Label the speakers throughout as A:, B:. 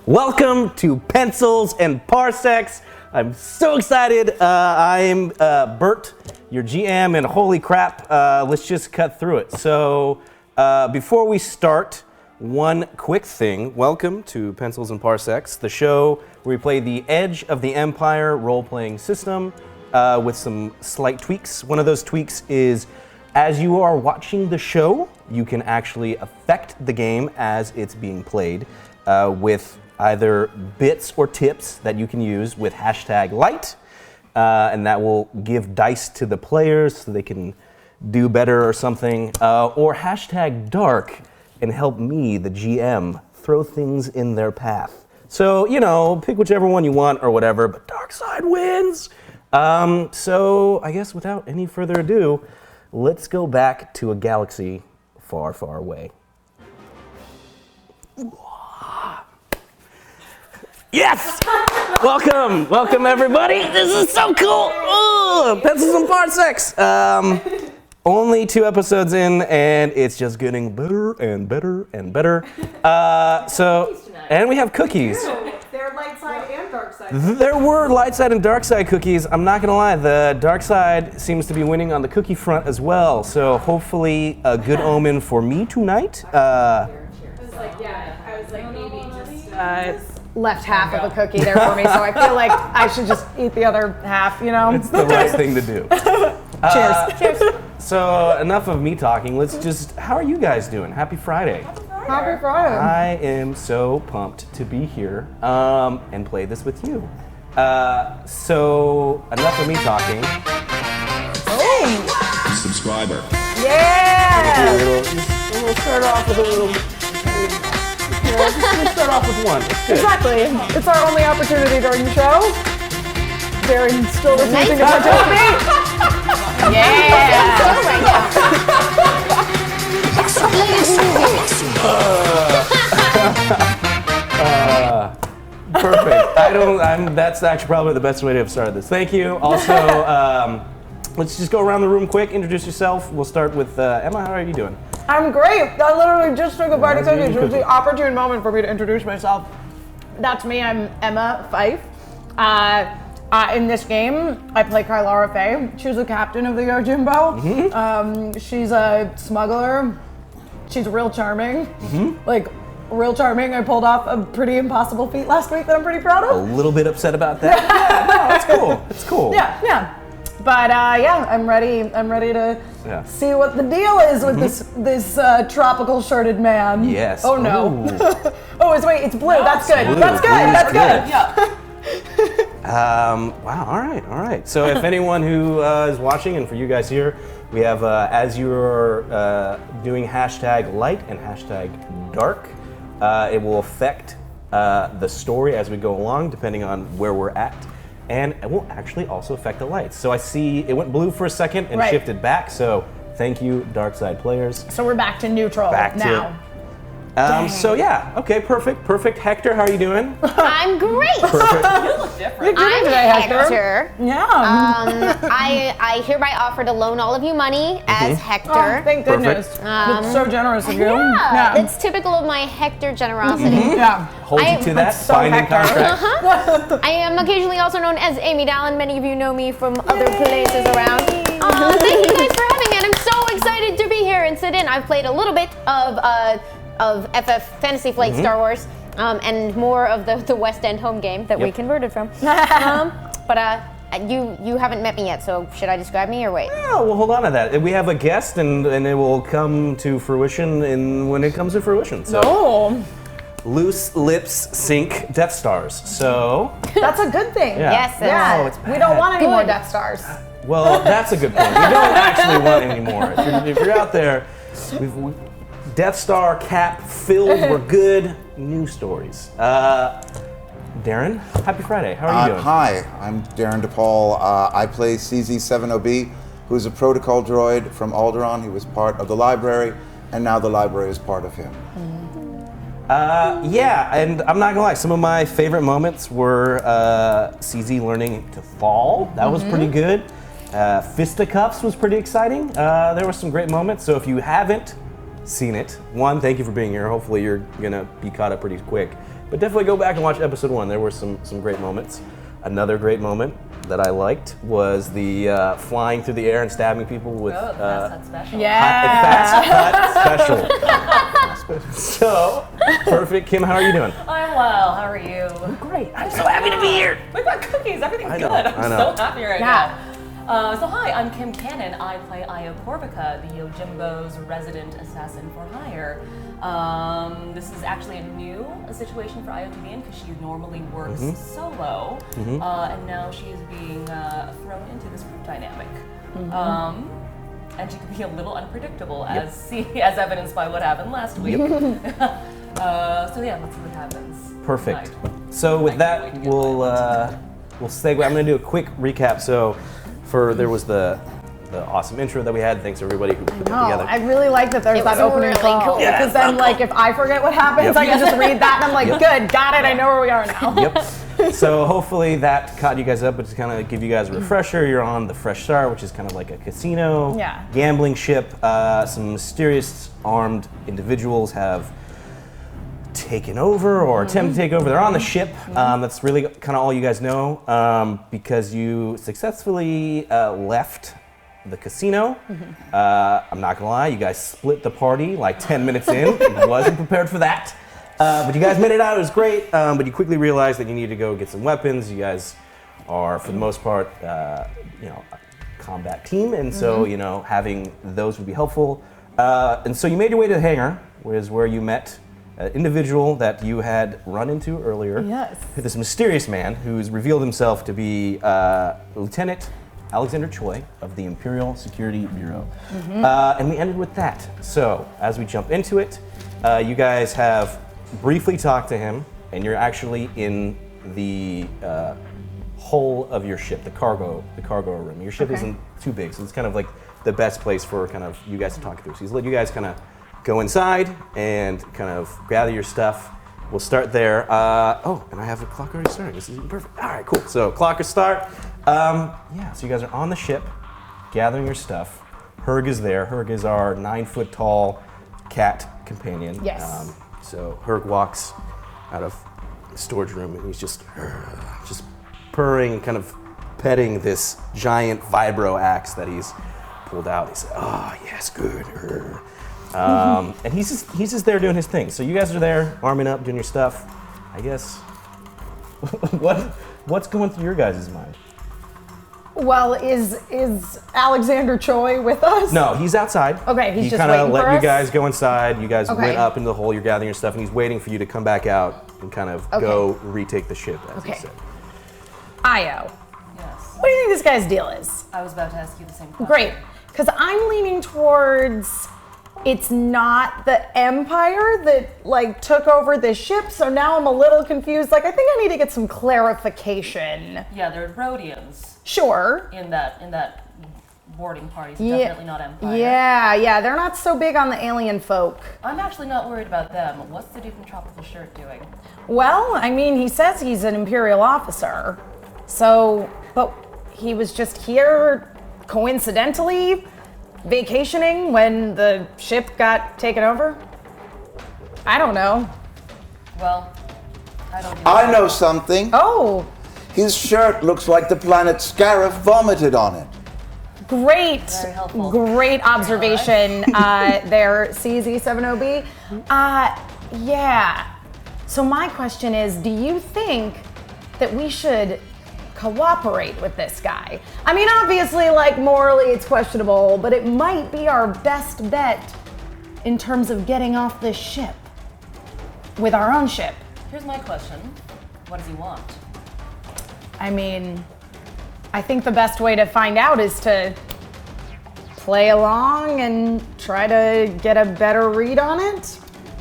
A: Welcome to Pencils and Parsecs. I'm so excited. I'm Bert, your GM, and holy crap, let's just cut through it. So before we start, one quick thing. Welcome to Pencils and Parsecs, the show where we play the Edge of the Empire role-playing system with some slight tweaks. One of those tweaks is as you are watching the show, you can actually affect the game as it's being played with either bits or tips that you can use with hashtag light, and that will give dice to the players so they can do better or something, or hashtag dark and help me, the GM, throw things in their path. So, you know, pick whichever one you want or whatever, but dark side wins. So I guess without any further ado, let's go back to a galaxy far, far away. Yes! Welcome everybody. This is so cool. Pencils and Parsecs. Only 2 episodes in, and it's just getting better and better and better. And we have cookies.
B: They're light side and dark side.
A: There were light side and dark side cookies. I'm not gonna lie, the dark side seems to be winning on the cookie front as well. So hopefully a good omen for me tonight.
B: I was like maybe just left half of a cookie there for me, so I feel like I should just eat the other half, you know?
A: It's the right thing to do.
B: Cheers. Cheers.
A: So enough of me talking. Let's just, how are you guys doing? Happy Friday.
B: Happy Friday.
A: I am so pumped to be here and play this with you. So enough of me talking.
B: Oh.
C: Subscriber.
B: Yeah.
A: We'll start off with a little. Let's start off with one.
B: Exactly. It's our only opportunity during the show. Darren still refusing to participate. Yeah.
A: Perfect. That's actually probably the best way to have started this. Thank you. Also, let's just go around the room quick. Introduce yourself. We'll start with Emma. How are you doing?
B: I'm great. I literally just took a bite of cookies. It was the opportune moment for me to introduce myself. That's me. I'm Emma Fife. In this game, I play Kylara Faye. She's the captain of the Yojimbo.
A: Mm-hmm.
B: She's a smuggler. She's real charming. Like, real charming. I pulled off a pretty impossible feat last week that I'm pretty proud
A: A
B: of.
A: little bit upset about that. Yeah, no, it's cool. It's cool.
B: Yeah. But I'm ready to see what the deal is with this tropical shirted man.
A: Yes.
B: Oh no. Oh, it's blue.
A: No,
B: that's good.
A: Blue.
B: That's good.
A: Blue's
B: That's good.
A: Yeah. Wow. All right. So if anyone who is watching, and for you guys here, we have as you're doing hashtag light and hashtag dark, it will affect the story as we go along, depending on where we're at. And it will actually also affect the lights. So I see it went blue for a second and shifted back. So thank you, dark side players.
B: So we're back to neutral now.
A: So yeah, okay, perfect. Hector, how are you doing?
D: I'm great.
A: Perfect.
B: You look different. I'm
D: today,
B: Hector. Yeah.
D: I hereby offer to loan all of you money as Hector.
B: Oh, thank goodness. It's so generous of you.
D: Yeah, it's typical of my Hector generosity.
B: Yeah.
A: Hold you to that,
B: so
A: binding
B: Hector.
A: contract.
D: I am occasionally also known as Amy Dallin. Many of you know me from other places around. Thank you guys for having me, and I'm so excited to be here and sit in. I've played a little bit of FF Fantasy Flight Star Wars, and more of the West End home game that we converted from. But you haven't met me yet, so should I describe me or wait?
A: Yeah, well, hold on to that. We have a guest, and it will come to fruition when it comes to fruition. So loose lips sink Death Stars. So
B: that's a good thing.
A: Yeah.
D: Yes.
A: No, it's bad.
B: We don't want any more Death Stars.
A: Well, that's a good point. We don't actually want any more. If you're out there, Death Star cap filled. We're good. New stories. Darren, happy Friday. How are you doing?
C: Hi, I'm Darren DePaul. I play CZ70B, who's a protocol droid from Alderaan. He was part of the library, and now the library is part of him.
A: Yeah, and I'm not gonna lie, some of my favorite moments were CZ learning to fall. That was pretty good. Fisticuffs was pretty exciting. There were some great moments, so if you haven't seen it, one, thank you for being here. Hopefully you're gonna be caught up pretty quick. But definitely go back and watch episode 1. There were some great moments. Another great moment that I liked was the flying through the air and stabbing people with
E: That's special.
B: Yeah.
A: Fast Cut special. So, perfect. Kim, how are you doing?
E: I'm well. How are you?
A: Great. I'm so happy to be here.
E: We've got cookies. Everything's good.
A: I
E: I'm
A: know.
E: so happy right now. So hi, I'm Kim Cannon. I play Io Corvica, the Yojimbo's resident assassin for hire. This is actually a new situation for Io to be in because she normally works solo, and now she is being thrown into this group dynamic. And she can be a little unpredictable, as evidenced by what happened last week. So yeah, let's see what happens.
A: Perfect.
E: tonight.
A: So with
E: I
A: that,
E: can't wait to get
A: we'll segue. I'm going to do a quick recap. So, there was the awesome intro that we had. Thanks everybody who put that together.
B: I really like that there's
D: It
B: that
D: was
B: opening
D: really
B: call.
D: cool.
A: Yeah,
B: Because then, like, if I forget what happens, I can just read that and I'm like, good, got it, I know where we are now.
A: Yep. So hopefully that caught you guys up, but to kind of give you guys a refresher, you're on the Fresh Start, which is kind of like a casino, gambling ship. Some mysterious armed individuals have taken over or attempted to take over. They're on the ship. That's really kind of all you guys know because you successfully left the casino. I'm not gonna lie, you guys split the party like 10 minutes in. Wasn't prepared for that. But you guys made it out, it was great. But you quickly realized that you need to go get some weapons. You guys are, for the most part, a combat team, and so having those would be helpful. And so you made your way to the hangar, where you met an individual that you had run into earlier.
B: Yes.
A: This mysterious man who's revealed himself to be Lieutenant Alexander Choy of the Imperial Security Bureau. And we ended with that. So as we jump into it, you guys have briefly talked to him, and you're actually in the hull of your ship, the cargo room. Your ship isn't too big, so it's kind of like the best place for kind of you guys to talk through. So he's let you guys kind of go inside and kind of gather your stuff. We'll start there. Oh, and I have a clock already starting. This is perfect. All right, cool. So clock is start. So you guys are on the ship, gathering your stuff. Herg is there. Herg is our 9-foot tall cat companion.
B: Yes.
A: So Herg walks out of the storage room and he's just purring, kind of petting this giant vibro axe that he's pulled out. He said, "Oh yes, good." And he's just there doing his thing. So you guys are there, arming up, doing your stuff. I guess. What's going through your guys' mind?
B: Well, is Alexander Choy with us?
A: No, he's outside.
B: Okay, he's
A: he
B: just
A: kinda
B: waiting
A: let
B: for
A: you
B: us?
A: guys go inside. You guys
B: Okay.
A: went up into the hole. You're gathering your stuff, and he's waiting for you to come back out and kind of go retake the ship, as he said.
B: Io,
E: Yes.
B: what do you think this guy's deal is?
E: I was about to ask you the same question.
B: Great, because I'm leaning towards it's not the Empire that like took over this ship, so now I'm a little confused. Like, I think I need to get some clarification.
E: Yeah, there are Rhodians
B: Sure.
E: in that boarding party, so definitely not Empire.
B: Yeah, they're not so big on the alien folk.
E: I'm actually not worried about them. What's the dude from Tropical Shirt doing?
B: Well, I mean, he says he's an Imperial officer, so, but he was just here coincidentally vacationing when the ship got taken over? I don't know.
E: Well, I don't.
C: I know something.
B: Oh,
C: His shirt looks like the planet Scarif vomited on it.
B: great,
E: Very helpful.
B: great observation there, CZ70B. Yeah. So my question is, do you think that we should cooperate with this guy? I mean, obviously, like, morally it's questionable, but it might be our best bet in terms of getting off this ship with our own ship.
E: Here's my question. What does he want?
B: I mean, I think the best way to find out is to play along and try to get a better read on it.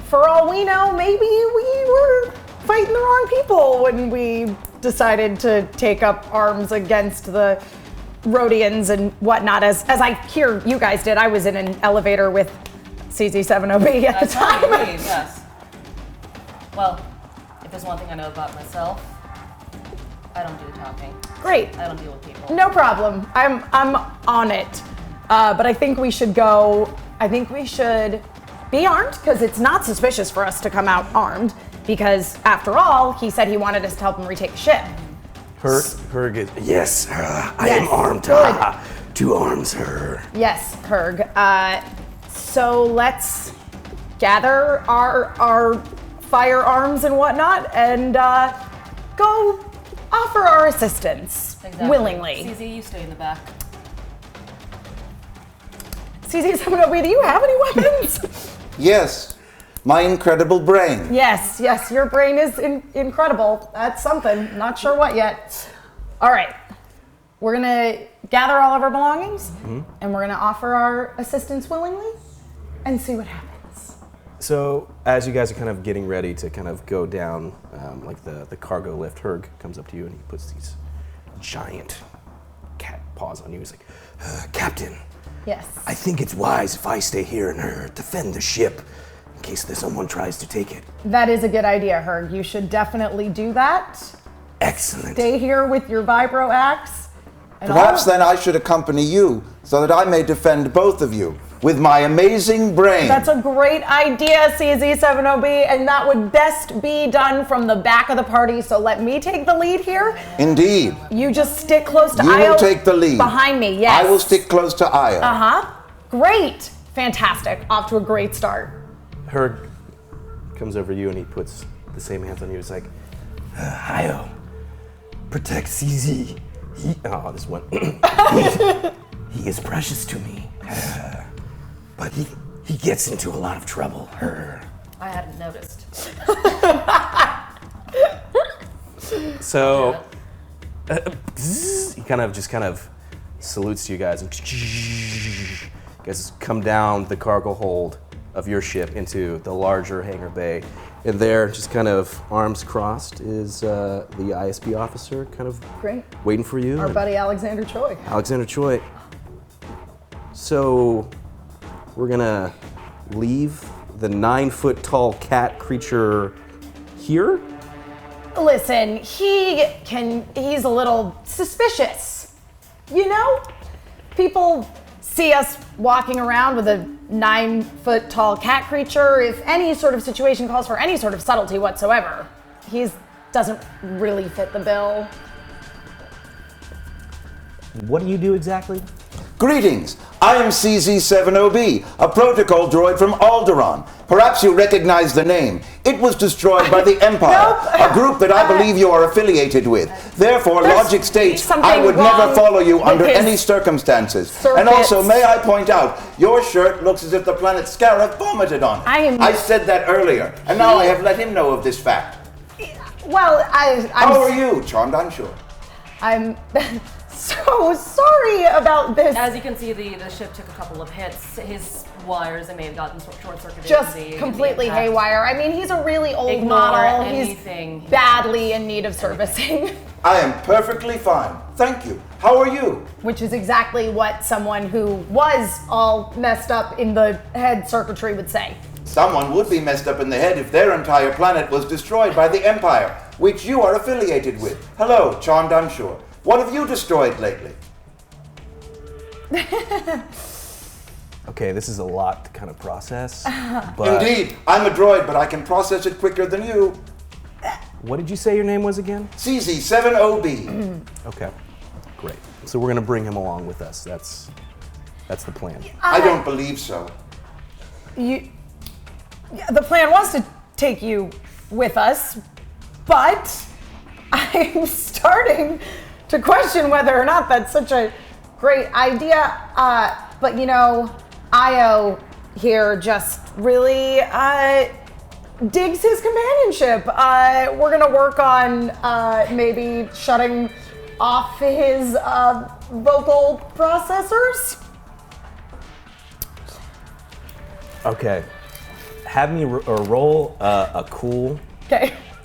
B: For all we know, maybe we were fighting the wrong people when we decided to take up arms against the Rhodians and whatnot, as I hear you guys did. I was in an elevator with CZ70B at the
E: That's what
B: time.
E: I mean, yes. Well, if there's one thing I know about myself, I don't do the talking.
B: Great.
E: I don't deal with people.
B: No problem. I'm on it. But I think we should go. I think we should be armed because it's not suspicious for us to come out armed. because after all, he said he wanted us to help him retake the ship.
A: Herg is, yes, I
B: Yes,
A: am armed.
B: good.
A: 2 arms, her.
B: Yes, Herg. So let's gather our firearms and whatnot and go offer our assistance willingly.
E: CZ, you stay in the back.
B: CZ7OB, do you have any weapons?
C: Yes, my incredible brain.
B: Yes, your brain is incredible. That's something. Not sure what yet. All right. We're going to gather all of our belongings, and we're going to offer our assistance willingly and see what happens.
A: So as you guys are kind of getting ready to kind of go down, like the cargo lift, Herg comes up to you and he puts these giant cat paws on you. He's like, Captain,
B: Yes.
A: I think it's wise if I stay here and defend the ship in case someone tries to take it.
B: That is a good idea, Herg. You should definitely do that.
A: Excellent.
B: Stay here with your vibro axe. And
C: Perhaps then I should accompany you so that I may defend both of you with my amazing brain.
B: That's a great idea, CZ7OB, and that would best be done from the back of the party, so let me take the lead here.
C: Indeed.
B: You just stick close to
C: You
B: Io.
C: will take the lead.
B: Behind me, yes.
C: I will stick close to Io.
B: Uh-huh. Great. Fantastic. Off to a great start.
A: Herg comes over to you and he puts the same hands on you. He's like, Io, protect CZ. This one. He is precious to me. But he gets into a lot of trouble.
E: I hadn't noticed.
A: So he kind of salutes you guys, and you guys come down the cargo hold of your ship into the larger hangar bay. And there, just kind of arms crossed, is the ISB officer kind of
B: Great.
A: waiting for you.
B: Our buddy Alexander Choy.
A: Alexander Choy. So we're gonna leave the 9-foot-tall cat creature here?
B: Listen, he's a little suspicious. You know? People see us walking around with a 9-foot-tall cat creature. If any sort of situation calls for any sort of subtlety whatsoever, he doesn't really fit the bill.
A: What do you do exactly?
C: Greetings, I am CZ7OB, a protocol droid from Alderaan. Perhaps you recognize the name. It was destroyed by the Empire, a group that I believe you are affiliated with. Therefore, logic states I would never follow you under any circumstances. And also, may I point out, your shirt looks as if the planet Scarab vomited on it. I said that earlier, and now I have let him know of this fact.
B: Well,
C: How are you, Charmed, I'm sure?
B: I'm so sorry about this.
E: As you can see, the ship took a couple of hits. His wires may have gotten short-circuited.
B: Just completely haywire. I mean, he's a really old model.
E: Anything.
B: He's badly in need of servicing.
C: I am perfectly fine. Thank you. How are you?
B: Which is exactly what someone who was all messed up in the head circuitry would say.
C: Someone would be messed up in the head if their entire planet was destroyed by the Empire, which you are affiliated with. Hello, Charmed, I'm sure. What have you destroyed lately?
A: Okay, this is a lot to kind of process. But
C: Indeed, I'm a droid, but I can process it quicker than you.
A: what did you say your name was again?
C: CZ7OB.
A: Okay, great. So we're gonna bring him along with us. That's the plan.
C: I don't believe so.
B: The plan was to take you with us, but I'm starting to question whether or not that's such a great idea. But you know, Io here just really digs his companionship. We're gonna work on maybe shutting off his vocal processors.
A: Okay, have me roll a cool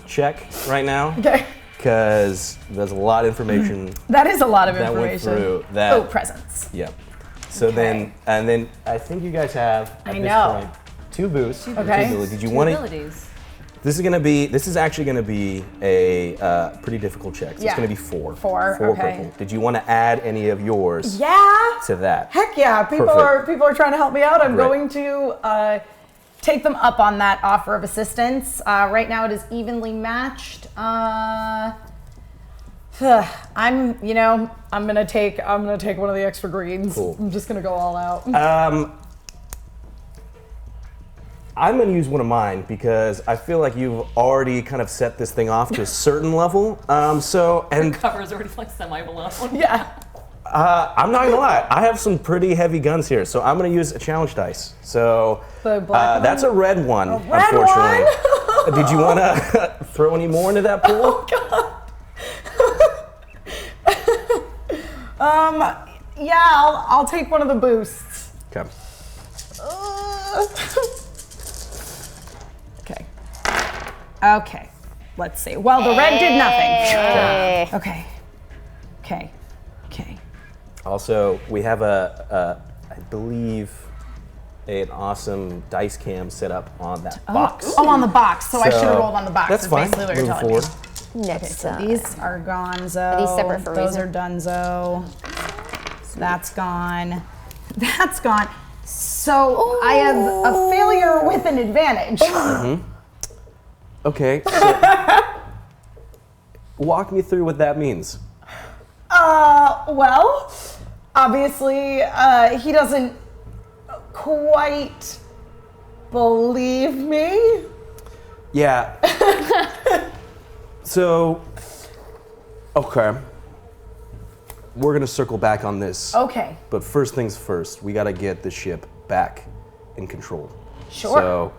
A: check right now.
B: Okay.
A: Because there's a lot of information.
B: That is a lot of
A: that
B: information.
A: Went through that.
B: Presence.
A: Yep. So then I think you guys have at this point 2 boosts.
B: Okay.
A: 2 abilities. Did you want to? This is actually gonna be a pretty difficult check. So it's gonna be 4.
B: 4.
A: Okay.
B: Purple.
A: Did you want to add any of yours?
B: Yeah.
A: To that.
B: Heck yeah! People are trying to help me out. I'm going to take them up on that offer of assistance. Right now it is evenly matched. I'm gonna take one of the extra greens.
A: Cool.
B: I'm just gonna go all out.
A: I'm gonna use one of mine because I feel like you've already kind of set this thing off to a certain level.
E: Cover is already like semi-blown.
B: Yeah.
A: I'm not gonna lie, I have some pretty heavy guns here, so I'm gonna use a challenge dice. So
B: The black one?
A: that's a red one,
B: red
A: unfortunately.
B: one?
A: Did you want to throw any more into that pool?
B: Oh God. Yeah, I'll take one of the boosts.
A: Okay.
B: Okay. Let's see. Well, the red did nothing.
D: Hey.
B: Okay.
A: Also, we have I believe, an awesome dice cam set up on that box.
B: Oh, on the box. So I should have rolled on the box.
A: That's
B: is
A: fine.
B: basically what you're
A: Moving
B: telling
A: forward.
B: me.
D: Next
B: So these are gonzo.
D: Are these separate for a
B: Those
D: reason?
B: are dunzo. That's gone. That's gone. So I have a failure with an advantage.
A: Okay. So walk me through what that means.
B: Well, obviously, he doesn't quite believe me.
A: Yeah. So, okay. We're gonna circle back on this.
B: Okay.
A: But first things first, we gotta get the ship back in control.
B: Sure.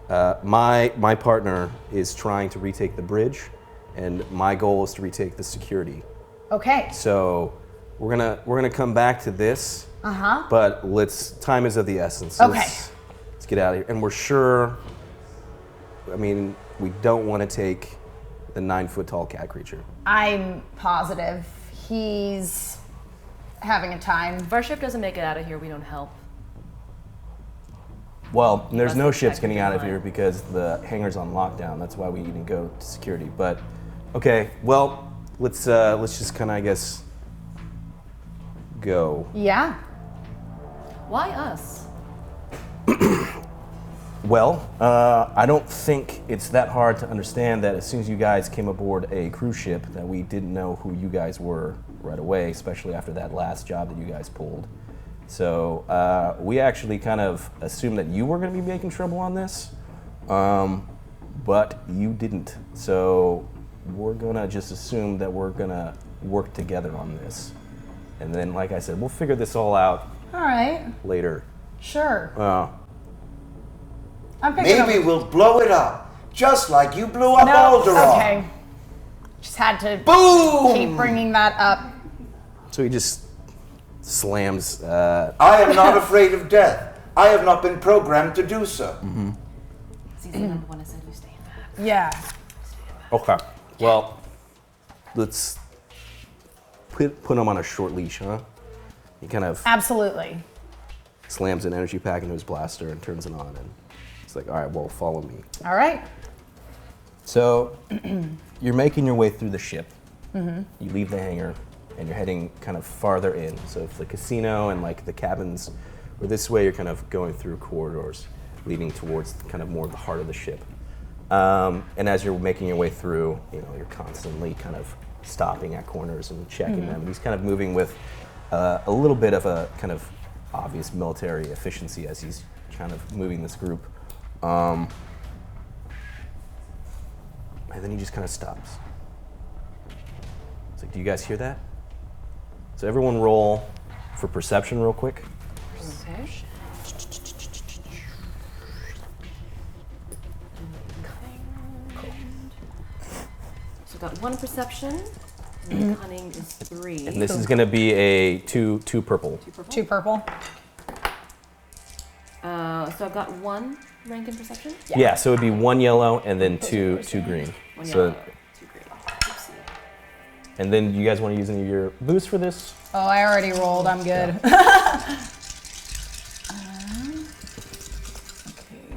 A: So, my partner is trying to retake the bridge, and my goal is to retake the security.
B: Okay.
A: So, we're gonna come back to this. But time is of the essence. So
B: Okay.
A: let's get out of here. And we're sure. I mean, we don't want to take the 9-foot-tall cat creature.
B: I'm positive he's having a time.
E: If our ship doesn't make it out of here, we don't help.
A: Well, there's
E: must
A: no
E: have
A: ships
E: checked
A: getting
E: your
A: out of
E: line.
A: here because the hangar's on lockdown. That's why we even go to security. But okay, well, let's just kind of, I guess, go.
B: Yeah.
E: Why us?
A: Well, I don't think it's that hard to understand that as soon as you guys came aboard a cruise ship, that we didn't know who you guys were right away, especially after that last job that you guys pulled. So we actually kind of assumed that you were going to be making trouble on this, but you didn't. So we're going to just assume that we're going to work together on this. And then, like I said, we'll figure this all out
B: All right.
A: later.
B: Sure. I'm picking
C: Maybe
B: up.
C: we'll blow it up, just like you blew up
B: No.
C: Alderaan.
B: Okay. Just had to
C: Boom!
B: keep bringing that up.
A: So he just slams.
C: I am not afraid of death. I have not been programmed to do so.
E: Season number 1, I said you stay in that.
B: Yeah.
A: Okay. Well, let's put him on a short leash, huh? He kind of
B: Absolutely.
A: slams an energy pack into his blaster and turns it on, and it's like, all right, well, follow me.
B: All right.
A: So you're making your way through the ship. You leave the hangar, and you're heading kind of farther in. So if the casino and like the cabins were this way, you're kind of going through corridors leading towards kind of more of the heart of the ship. And as you're making your way through, you're constantly kind of stopping at corners and checking them. He's kind of moving with a little bit of a kind of obvious military efficiency as he's kind of moving this group. And then he just kind of stops. It's like, do you guys hear that? So everyone roll for perception real quick.
E: Okay. So got 1 perception, and cunning is 3.
A: And this is going to be a two purple.
E: 2 purple.
B: 2 purple.
E: So I've got 1 rank in perception.
A: Yeah, so it'd be 1 yellow and then two green.
E: 1
A: So,
E: yellow, 2 green. Oopsie.
A: and then you guys want to use any of your boost for this?
B: Oh, I already rolled. I'm good. Okay,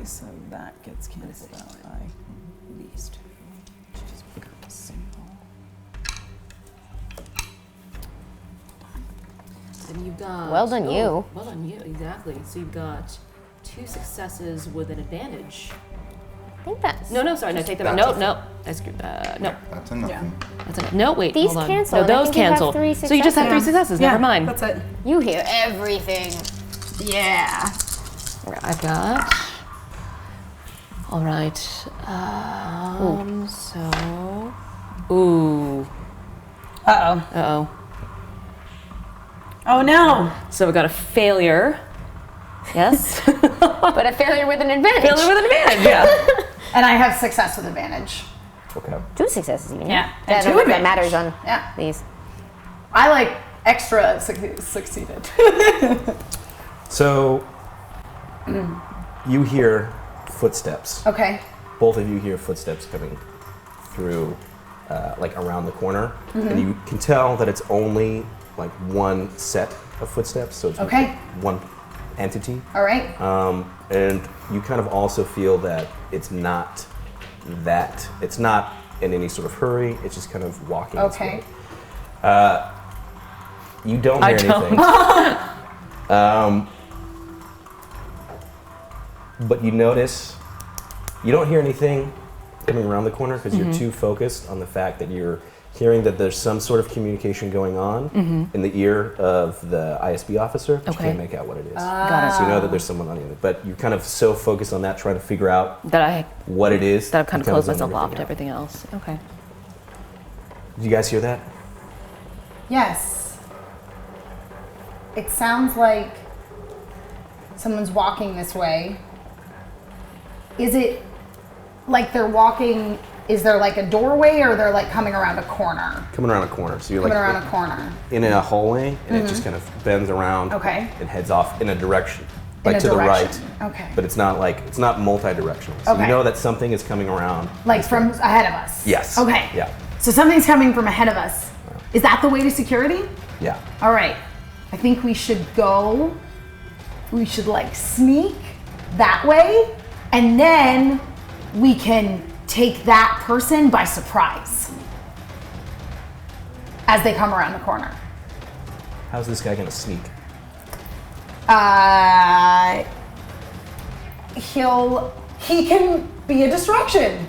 B: so that gets canceled out by least. Just pick up a symbol.
E: Then you've got.
D: Well done, you.
E: Well done, you. Exactly. So you've got 2 successes with an advantage.
D: I think that's...
E: No, sorry, no, take that back.
C: That's
E: No, I screwed, no.
C: That's enough.
E: That's enough. No, wait,
D: These
E: hold on.
D: cancel,
E: No,
D: and I
E: those
D: think you have
E: cancel.
D: 3
E: So you just have 3 successes, never mind.
B: That's it.
D: You hear everything.
B: Yeah.
E: I've got... All right, so... Ooh.
B: Uh-oh. Oh no.
E: So we got a failure. Yes.
D: But a failure with an advantage.
E: Failure with an advantage, yeah.
B: And I have success with advantage.
A: Okay.
D: 2 successes even.
B: Yeah.
D: I
B: And
D: don't
B: 2
D: know if that
B: advantage.
D: matters on
B: Yeah.
D: these.
B: I like extra succeeded.
A: So you hear footsteps.
B: Okay.
A: Both of you hear footsteps coming through, like around the corner, and you can tell that it's only like one set of footsteps. So it's
B: Okay.
A: one entity.
B: All right.
A: And you kind of also feel that it's not in any sort of hurry. It's just kind of walking. its
B: Okay.
A: way. You don't hear anything. But you notice, you don't hear anything coming around the corner because you're too focused on the fact that you're hearing that there's some sort of communication going on in the ear of the ISB officer, but you
E: Okay.
A: can't make out what it is.
E: Got it.
A: So you know that there's someone on the end. But you're kind of so focused on that, trying to figure out
E: That
A: what it is.
E: I've kind of
A: you
E: closed
A: zone
E: myself off to
A: out.
E: everything else. Okay.
A: Did you guys hear that?
B: Yes. It sounds like someone's walking this way. Is it like they're walking, is there like a doorway or they're like coming around a corner?
A: Coming around a corner. So you're
B: Coming
A: like
B: around a corner.
A: in a hallway, and it just kind of bends around.
B: Okay.
A: And heads off in a direction,
B: In
A: like
B: a
A: to the
B: direction.
A: right.
B: Okay.
A: But it's not multi-directional. So
B: Okay.
A: you know that something is coming around.
B: Like from ahead of us?
A: Yes.
B: Okay.
A: Yeah.
B: So something's coming from ahead of us. Is that the way to security?
A: Yeah.
B: All right. I think we should like sneak that way, and then we can take that person by surprise as they come around the corner.
A: How's this guy gonna sneak?
B: He can be a distraction.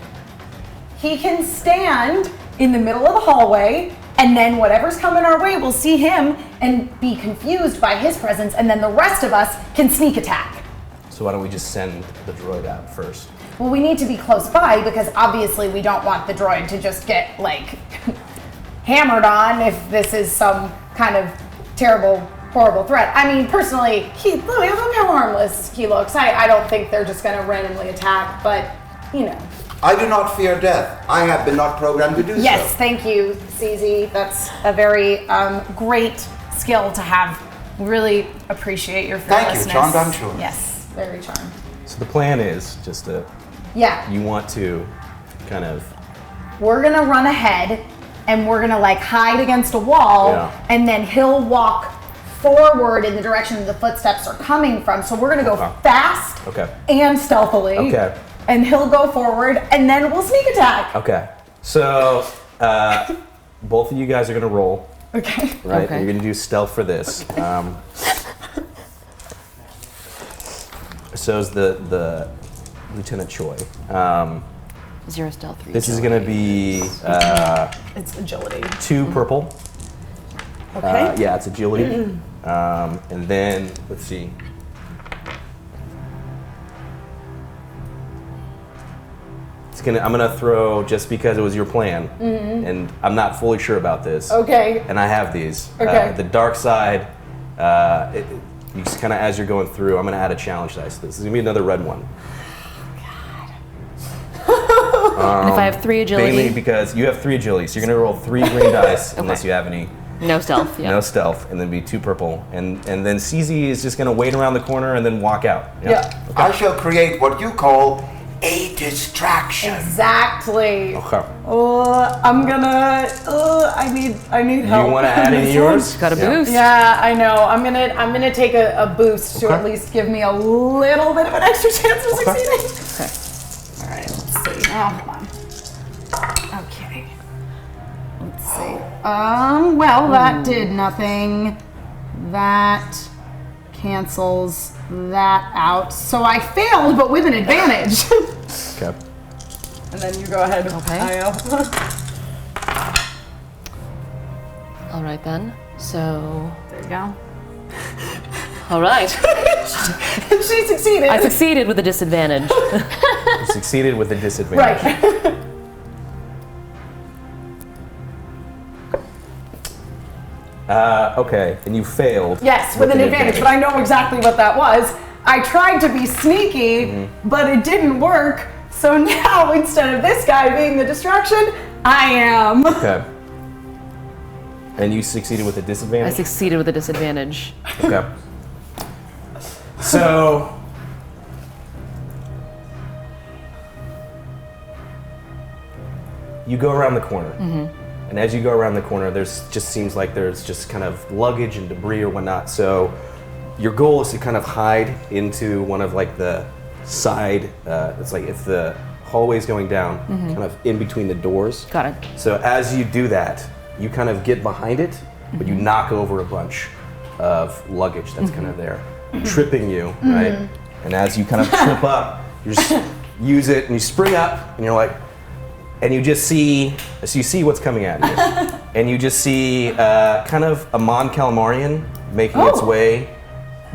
B: He can stand in the middle of the hallway, and then whatever's coming our way, we'll see him and be confused by his presence, and then the rest of us can sneak attack.
A: So why don't we just send the droid out first?
B: Well, we need to be close by because obviously we don't want the droid to just get like hammered on if this is some kind of terrible, horrible threat. I mean, personally, look how harmless he looks. I don't think they're just going to randomly attack, but you know.
C: I do not fear death. I have been not programmed to do
B: Yes,
C: so.
B: thank you, CZ. That's a very great skill to have. Really appreciate your
C: Thank you,
B: fearlessness.
C: charmed, I'm sure.
B: Yes, very charmed.
A: So the plan is just to,
B: Yeah.
A: you want to kind of,
B: We're gonna run ahead and we're gonna like hide against a wall,
A: Yeah.
B: and then he'll walk forward in the direction the footsteps are coming from. So we're gonna go
A: Okay.
B: fast
A: Okay.
B: and stealthily.
A: Okay.
B: And he'll go forward, and then we'll sneak attack.
A: okay. So both of you guys are gonna roll,
B: Okay.
A: right?
E: Okay.
A: And you're gonna do stealth for this. So is the Lieutenant Choy.
E: 0 stealth, 3.
A: This is gonna be
B: It's agility.
A: 2 purple.
B: Okay.
A: Yeah, it's agility. And then, let's see. I'm gonna throw, just because it was your plan, and I'm not fully sure about this.
B: Okay.
A: And I have these.
B: Okay.
A: The dark side, you just kind of, as you're going through, I'm gonna add a challenge dice to this. This is gonna be another red one.
E: And if I have 3 agility,
A: Mainly because you have 3 agility, so you're gonna roll 3 green dice unless you have any.
E: no stealth. Yeah.
A: No stealth, and then be 2 purple, and then CZ is just gonna wait around the corner and then walk out.
B: Yeah.
C: I shall create what you call a distraction.
B: Exactly.
A: Okay.
B: I'm gonna. I need help.
A: You want to add any of yours?
E: Got a boost.
B: Yeah, I know. I'm gonna take a boost to
A: Okay.
B: at least give me a little bit of an extra chance of
A: Okay.
B: succeeding. All right, let's see. Oh, hold on. Okay. Let's see. Well, that did nothing. That cancels that out. So I failed, but with an advantage.
A: Okay.
B: And then you go ahead.
E: Okay.
B: Io.
E: All right then. So.
B: There you go.
E: All right.
B: She succeeded.
E: I succeeded with a disadvantage.
A: You succeeded with a disadvantage.
B: Right.
A: Okay, and you failed.
B: Yes, with an advantage, but I know exactly what that was. I tried to be sneaky, but it didn't work. So now, instead of this guy being the distraction, I am.
A: Okay. And you succeeded with a
E: I
A: disadvantage?
E: succeeded with a disadvantage.
A: Okay. So, you go around the corner. And as you go around the corner, there's just seems like there's just kind of luggage and debris or whatnot. So your goal is to kind of hide into one of like the side, it's like if the hallway's going down, kind of in between the doors.
E: Got it.
A: So as you do that, you kind of get behind it, but you knock over a bunch of luggage that's kind of there, tripping you, right? And as you kind of trip up, you just use it and you spring up and you're like, and you just see, so you see what's coming at you. And you just see kind of a Mon Calamarian making its way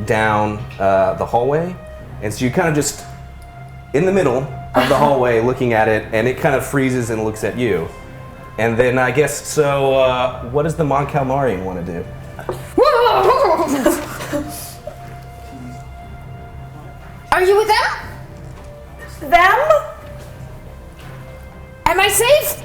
A: down the hallway. And so you kind of just in the middle of the hallway looking at it, and it kind of freezes and looks at you. And then I guess, so what does the Mon Calamarian want to do?
D: Are you with them?
B: Them?
D: Am I safe?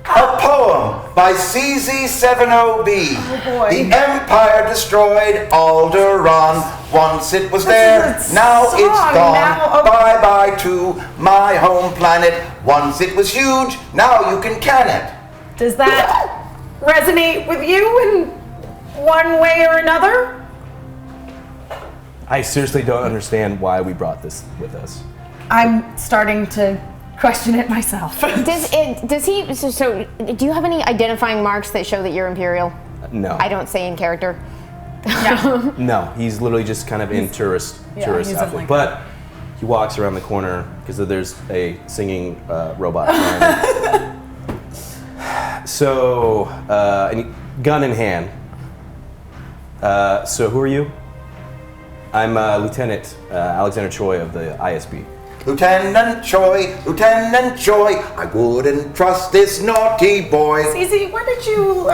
C: A poem by CZ70B.
B: Oh boy.
C: The Empire destroyed Alderaan. Once it was there,
B: is a
C: now
B: song.
C: it's gone.
B: Now, okay.
C: Bye-bye to my home planet. Once it was huge, now you can it.
B: Does that resonate with you in one way or another?
A: I seriously don't understand why we brought this with us.
B: I'm starting to question it myself.
D: Does he, so do you have any identifying marks that show that you're Imperial?
A: No.
D: I don't say in character.
A: No, he's literally just kind of in tourist
B: he's in
A: outfit.
B: like
A: But he walks around the corner because there's a singing robot. And so, gun in hand. So who are you? I'm Lieutenant Alexander Choy of the ISB.
C: Lieutenant Choy, I wouldn't trust this naughty boy.
B: CZ, where did you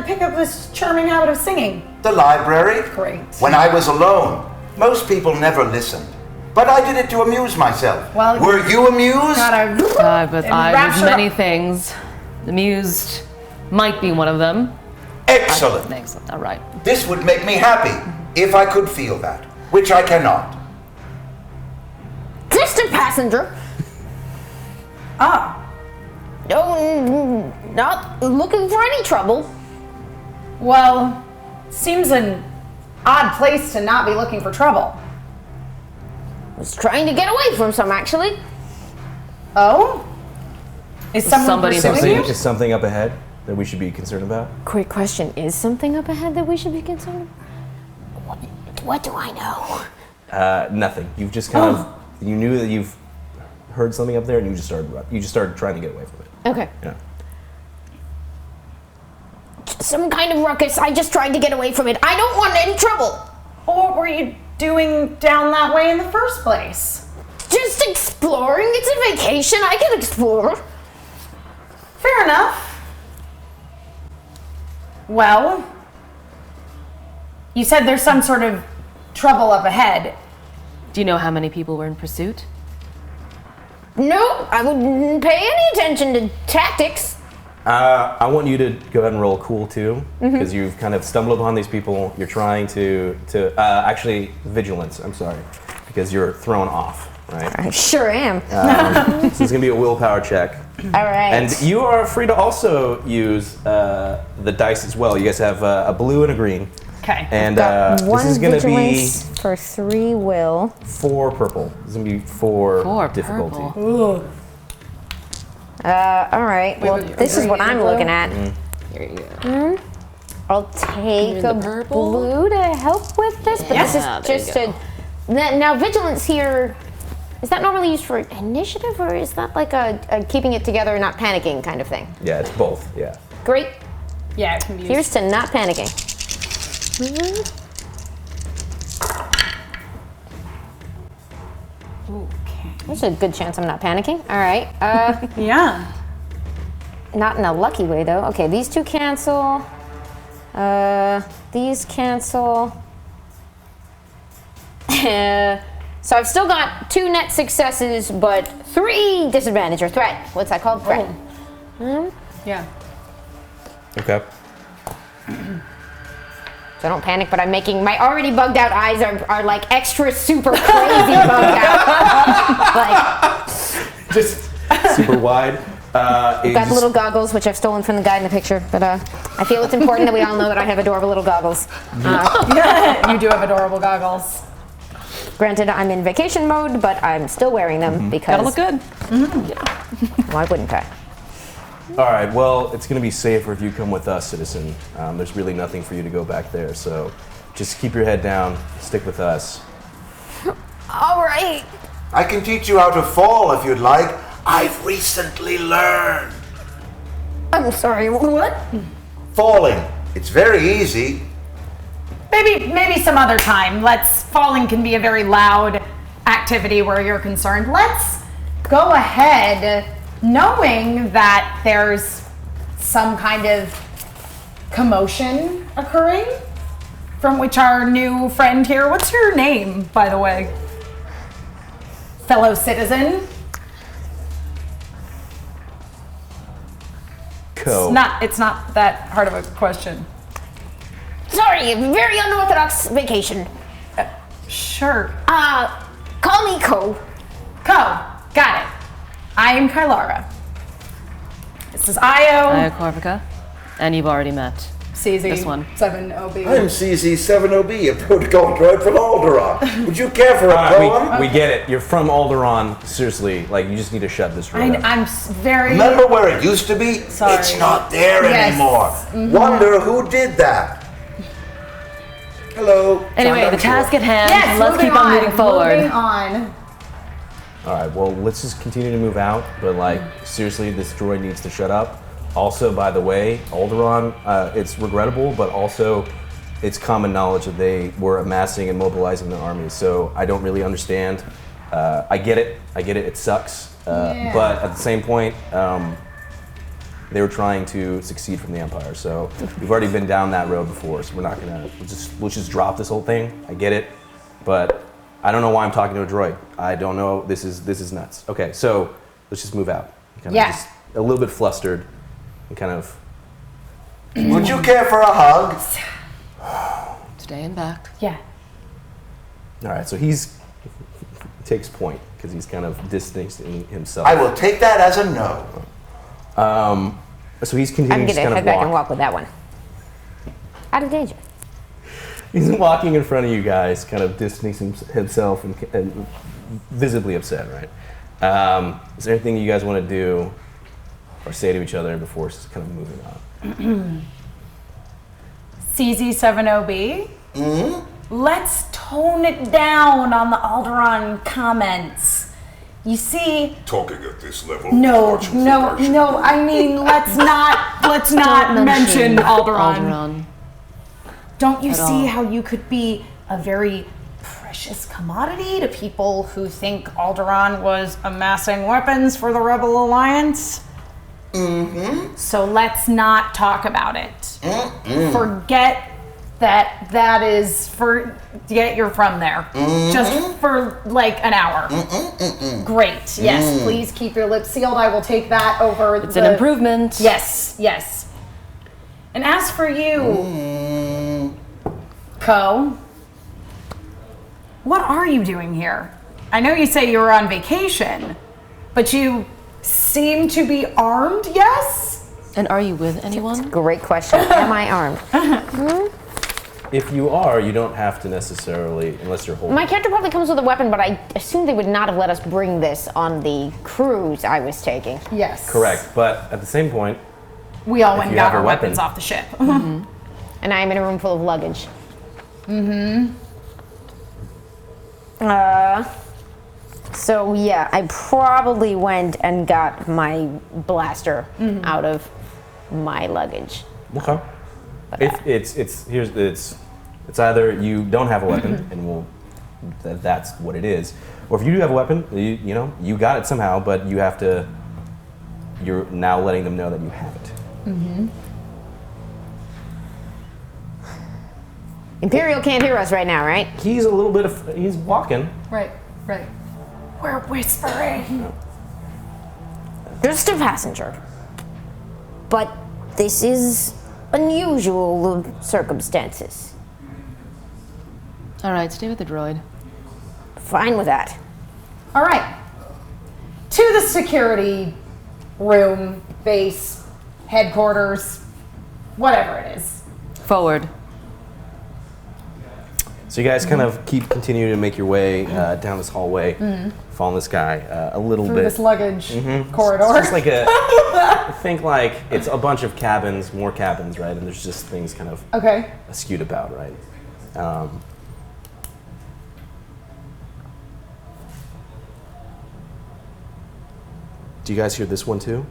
B: pick up this charming habit of singing?
C: The library.
B: Great.
C: When I was alone, most people never listened. But I did it to amuse myself.
B: Well,
C: were you amused?
E: But I was many things. Amused might be one of them.
C: Excellent.
E: Excellent. All right.
C: This would make me happy if I could feel that, which I cannot.
D: Just a passenger.
B: Ah.
D: No, not looking for any trouble.
B: Well, seems an odd place to not be looking for trouble.
D: Was trying to get away from some, actually.
B: Oh? Is someone
E: Somebody
B: pursuing you?
A: Is something up ahead that we should be concerned about?
D: Quick question: is something up ahead that we should be concerned about? What do I know?
A: Nothing. You've just kind of, you knew that you've heard something up there, and you just started trying to get away from it.
D: Okay.
A: Yeah.
D: Some kind of ruckus. I just tried to get away from it. I don't want any trouble.
B: Or what were you doing down that way in the first place?
D: Just exploring. It's a vacation. I can explore.
B: Fair enough. Well, you said there's some sort of trouble up ahead.
E: Do you know how many people were in pursuit?
D: No, I wouldn't pay any attention to tactics.
A: I want you to go ahead and roll cool too, because you've kind of stumbled upon these people. You're trying to actually vigilance. I'm sorry, because you're thrown off, right?
D: I sure am.
A: So it's gonna be a willpower check.
D: All right.
A: And you are free to also use the dice as well. You guys have a blue and a green.
B: Okay.
A: And
D: Got
A: this
D: one
A: is gonna
D: vigilance for 3 will.
A: be 4 purple. This is gonna be 4
E: 4
A: difficulty.
E: purple.
B: Ooh.
D: All right. Well, this is what I'm looking at.
E: Here you go.
D: I'll take
E: the
D: a
E: purple?
D: blue to help with this, but this
E: Yeah, there
D: is
E: you
D: just a... Now, vigilance here, is that normally used for initiative, or is that like a keeping it together and not panicking kind of thing?
A: Yeah, it's both. Yeah.
D: Great.
B: Yeah, it can be
D: Here's to not panicking.
B: Okay.
D: There's a good chance I'm not panicking. All right.
B: Yeah.
D: Not in a lucky way, though. Okay, these two cancel. These cancel. So I've still got 2 net successes, but 3 disadvantage or threat. What's that called? Threat.
B: Yeah.
A: Okay.
D: So I don't panic, but I'm making my already bugged out eyes are like extra super crazy bugged out. Like
A: Just super wide.
D: I've got little goggles, which I've stolen from the guy in the picture, but I feel it's important that we all know that I have adorable little goggles.
B: You do have adorable goggles.
D: Granted, I'm in vacation mode, but I'm still wearing them because...
E: Gotta look good.
D: Why wouldn't I?
A: All right, well, it's going to be safer if you come with us, citizen. There's really nothing for you to go back there, so just keep your head down, stick with us.
D: All right.
C: I can teach you how to fall if you'd like. I've recently learned.
D: I'm sorry, what?
C: Falling. It's very easy.
B: Maybe some other time. Falling can be a very loud activity where you're concerned. Let's go ahead knowing that there's some kind of commotion occurring from which our new friend here, what's your name, by the way? Fellow citizen?
A: Co.
B: It's not that hard of a question.
D: Sorry, very unorthodox vacation.
B: Sure.
D: Call me Co.
B: Co, got it. I am Kylara. This is Io.
E: Corvica. And you've already met.
B: CZ
E: This one.
B: 7OB.
C: I'm CZ7OB, a protocol droid from Alderaan. Would you care for a poem?
A: We get it. You're from Alderaan. Seriously, like, you just need to shut this room
B: I'm very...
C: Remember where it used to be?
B: Sorry.
C: It's not there
B: Yes.
C: anymore. Wonder who did that. Hello.
E: Anyway,
C: John
E: the task at hand.
B: Yes,
E: Let's keep on moving forward.
B: Moving on.
A: All right, well, let's just continue to move out, but, like, seriously, this droid needs to shut up. Also, by the way, Alderaan, it's regrettable, but also it's common knowledge that they were amassing and mobilizing their armies, so I don't really understand. I get it, it sucks,
B: Yeah.
A: but at the same point, they were trying to succeed from the Empire, so we've already been down that road before, so we're not gonna, we'll just drop this whole thing. I get it, but I don't know why I'm talking to a droid. I don't know, this is nuts. Okay, so let's just move out. Kind of
B: Yeah.
A: just a little bit flustered and kind of,
C: Would you care for a hug?
E: Today and back.
B: Yeah.
A: all right, so he takes point because he's kind of distancing himself.
C: I will take that as a no.
A: So he's
D: I'm
A: continuing
D: gonna
A: to kind
D: head
A: of
D: back and
A: walk.
D: walk with that one. Out of danger.
A: He's walking in front of you guys, kind of distancing himself and visibly upset, right? Is there anything you guys want to do or say to each other before just kind of moving on?
B: CZ7OB. Let's tone it down on the Alderaan comments. You see,
F: Talking at this level.
B: no,
F: much
B: no,
F: information.
B: no. I mean, let's not mention Alderaan. Don't you
E: At
B: see
E: all.
B: how you could be a very precious commodity to people who think Alderaan was amassing weapons for the Rebel Alliance? So let's not talk about it. Forget that is you're from there. Just for like an hour. Great. Yes, please keep your lips sealed. I will take that over.
E: It's an improvement.
B: Yes, yes. And as for you, Co, what are you doing here? I know you say you were on vacation, but you seem to be armed, yes?
E: And are you with anyone?
D: Great question. Am I armed?
A: If you are, you don't have to necessarily, unless you're holding.
D: My character probably comes with a weapon, but I assume they would not have let us bring this on the cruise I was taking.
B: Yes.
A: Correct, but at the same point,
B: We all
A: If
B: went and
A: you have
B: got
A: a
B: our
A: weapon.
B: weapons off the ship.
D: And and I'm in a room full of luggage. So yeah, I probably went and got my blaster out of my luggage.
A: Okay. It's either you don't have a weapon and that's what it is, or if you do have a weapon, you got it somehow, but you're now letting them know that you have it.
D: Imperial can't hear us right now, right?
A: He's he's walking.
B: Right. We're whispering.
D: Just a passenger. But this is unusual circumstances.
E: All right, stay with the droid.
D: Fine with that.
B: All right. To the security room, base, headquarters, whatever it is.
E: Forward.
A: So you guys kind of continue to make your way down this hallway, following this guy a little
B: Through
A: bit.
B: this luggage corridor.
A: It's just like I think like it's a bunch of cabins, more cabins, right? And there's just things kind of
B: Okay.
A: askewed about, right? Do you guys hear this one too?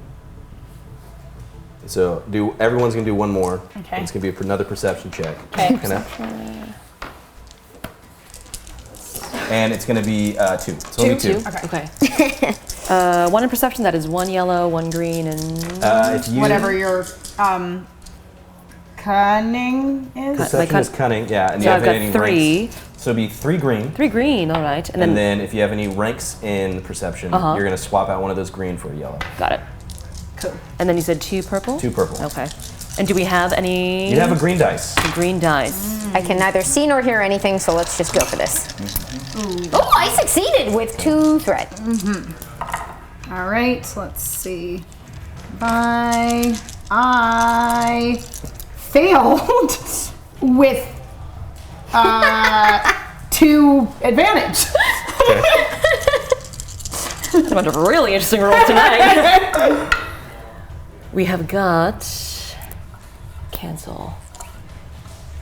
A: So everyone's gonna do one more.
B: Okay.
A: It's gonna be another perception check.
B: Okay.
A: And it's gonna be two. It's only two.
E: Okay. One in perception, that is 1 yellow, 1 green, and
A: If you,
B: Whatever your cunning is.
A: Perception is cunning, yeah. And
E: so
A: you
E: I've
A: have
E: got
A: any
E: 3.
A: ranks. So it'd be 3 green.
E: 3 green, all right.
A: And then if you have any ranks in perception, you're gonna swap out one of those green for a yellow.
E: Got it.
B: Cool.
E: And then you said 2 purple?
A: 2 purple.
E: Okay. And do we have any?
A: You have a green dice.
E: A green dice.
D: I can neither see nor hear anything, so let's just go for this. Oh, I succeeded with 2 threat.
B: All right, let's see. I failed with 2 advantage.
E: It's about a really interesting roll tonight. We have got cancel.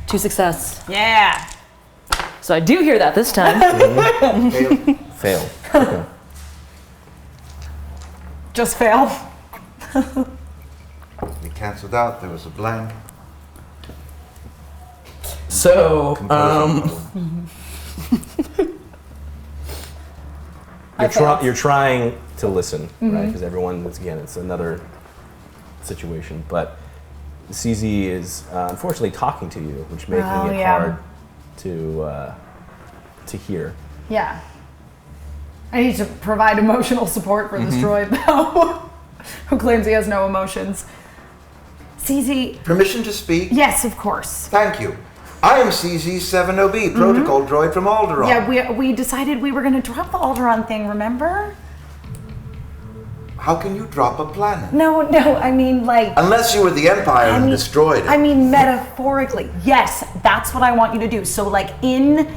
E: 2 success.
B: Yeah.
E: So I do hear that this time.
A: Fail. Okay.
B: Just fail.
C: We cancelled out. There was a blank.
A: So, you're trying to listen, right? Because everyone, it's another situation. But CZ is unfortunately talking to you, which making it hard to hear.
B: Yeah. I need to provide emotional support for this droid, though, who claims he has no emotions. CZ.
C: Permission to speak?
B: Yes, of course.
C: Thank you. I am CZ-7OB, protocol droid from Alderaan.
B: Yeah, we decided we were going to drop the Alderaan thing, remember?
C: How can you drop a planet?
B: No, I mean, like...
C: Unless you were the Empire and destroyed it.
B: I mean, metaphorically. Yes, that's what I want you to do. So, like, in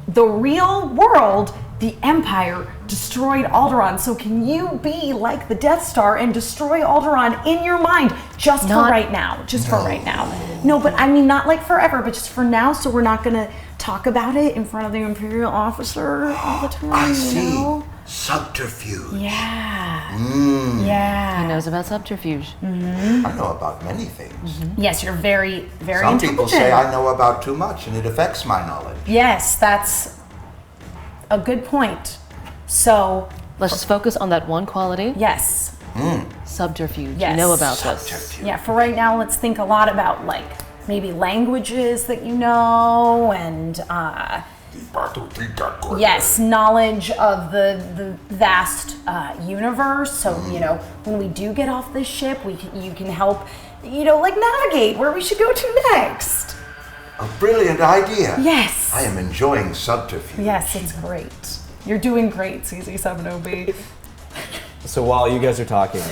B: the real world, the Empire destroyed Alderaan. So can you be like the Death Star and destroy Alderaan in your mind just for right now? Just for right now. No, but I mean, not like forever, but just for now. So we're not going to talk about it in front of the Imperial officer all the time,
C: I see.
B: you know?
C: Subterfuge.
B: Yeah.
E: He
B: Yeah.
E: knows about subterfuge.
C: I know about many things.
B: Yes, you're very, very
C: Some
B: intelligent.
C: people say I know about too much and it affects my knowledge.
B: Yes, that's a good point. So,
E: Let's just focus on that one quality.
B: yes.
E: Subterfuge.
B: Yes.
E: You know about this.
C: Subterfuge.
B: Yeah, for right now, let's think a lot about like maybe languages that you know and yes, knowledge of the vast universe. So, you know, when we do get off this ship, you can help, you know, like navigate where we should go to next.
C: A brilliant idea.
B: Yes.
C: I am enjoying subterfuge.
B: Yes, it's great. You're doing great, CZ7OB.
A: So while you guys are talking,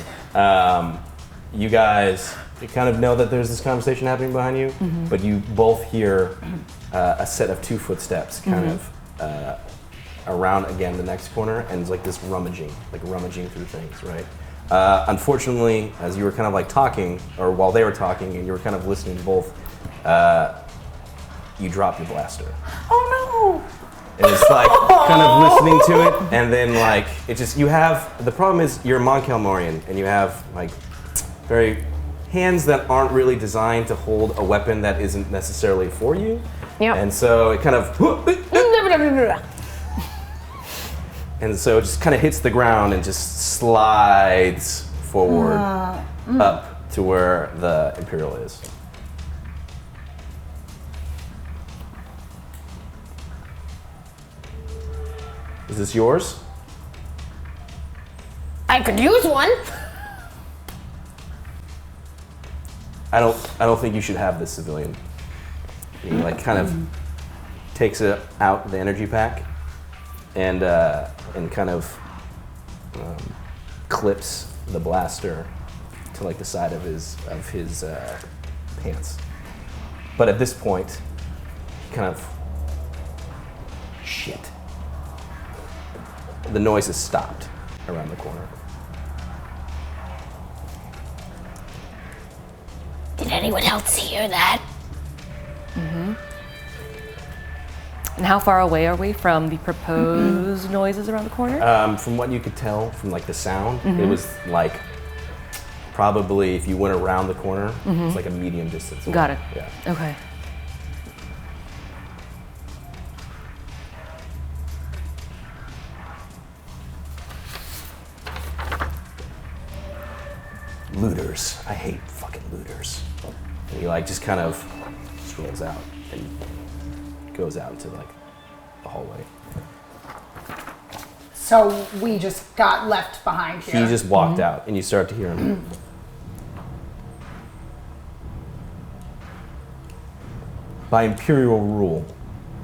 A: you guys kind of know that there's this conversation happening behind you, but you both hear a set of 2 footsteps kind of around again the next corner, and it's like this rummaging through things, right? Unfortunately, as you were kind of like talking, or while they were talking, and you were kind of listening both, you drop your blaster.
B: Oh
A: And it's like kind of listening to it, and then like it just the problem is you're a Mon Calamarian, and you have like very hands that aren't really designed to hold a weapon that isn't necessarily for you.
D: Yep.
A: And so it kind of and so it just kind of hits the ground and just slides forward up to where the Imperial is. Is this yours?
D: I could use one.
A: I don't think you should have this civilian. He like kind of takes it out the energy pack and kind of clips the blaster to like the side of his pants. But at this point, he kind of shit. The noise has stopped around the corner.
D: Did anyone else hear that?
E: And how far away are we from the proposed noises around the corner?
A: From what you could tell from like the sound, it was like probably if you went around the corner, it's like a medium distance away.
E: Got it.
A: Yeah.
E: Okay.
A: Looters. I hate fucking looters. And he like just kind of strolls out and goes out into like the hallway.
B: So we just got left behind here.
A: He just walked out and you start to hear him. By Imperial rule,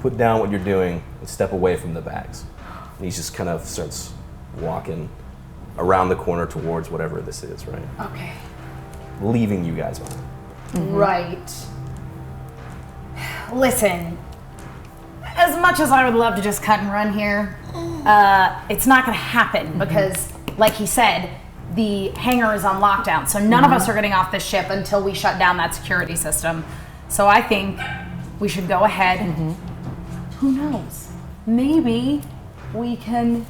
A: put down what you're doing and step away from the bags. And he just kind of starts walking around the corner towards whatever this is, right?
B: Okay.
A: Leaving you guys behind.
B: Right. Listen, as much as I would love to just cut and run here, it's not going to happen because, like he said, the hangar is on lockdown. So none of us are getting off this ship until we shut down that security system. So I think we should go ahead. Who knows? Maybe we can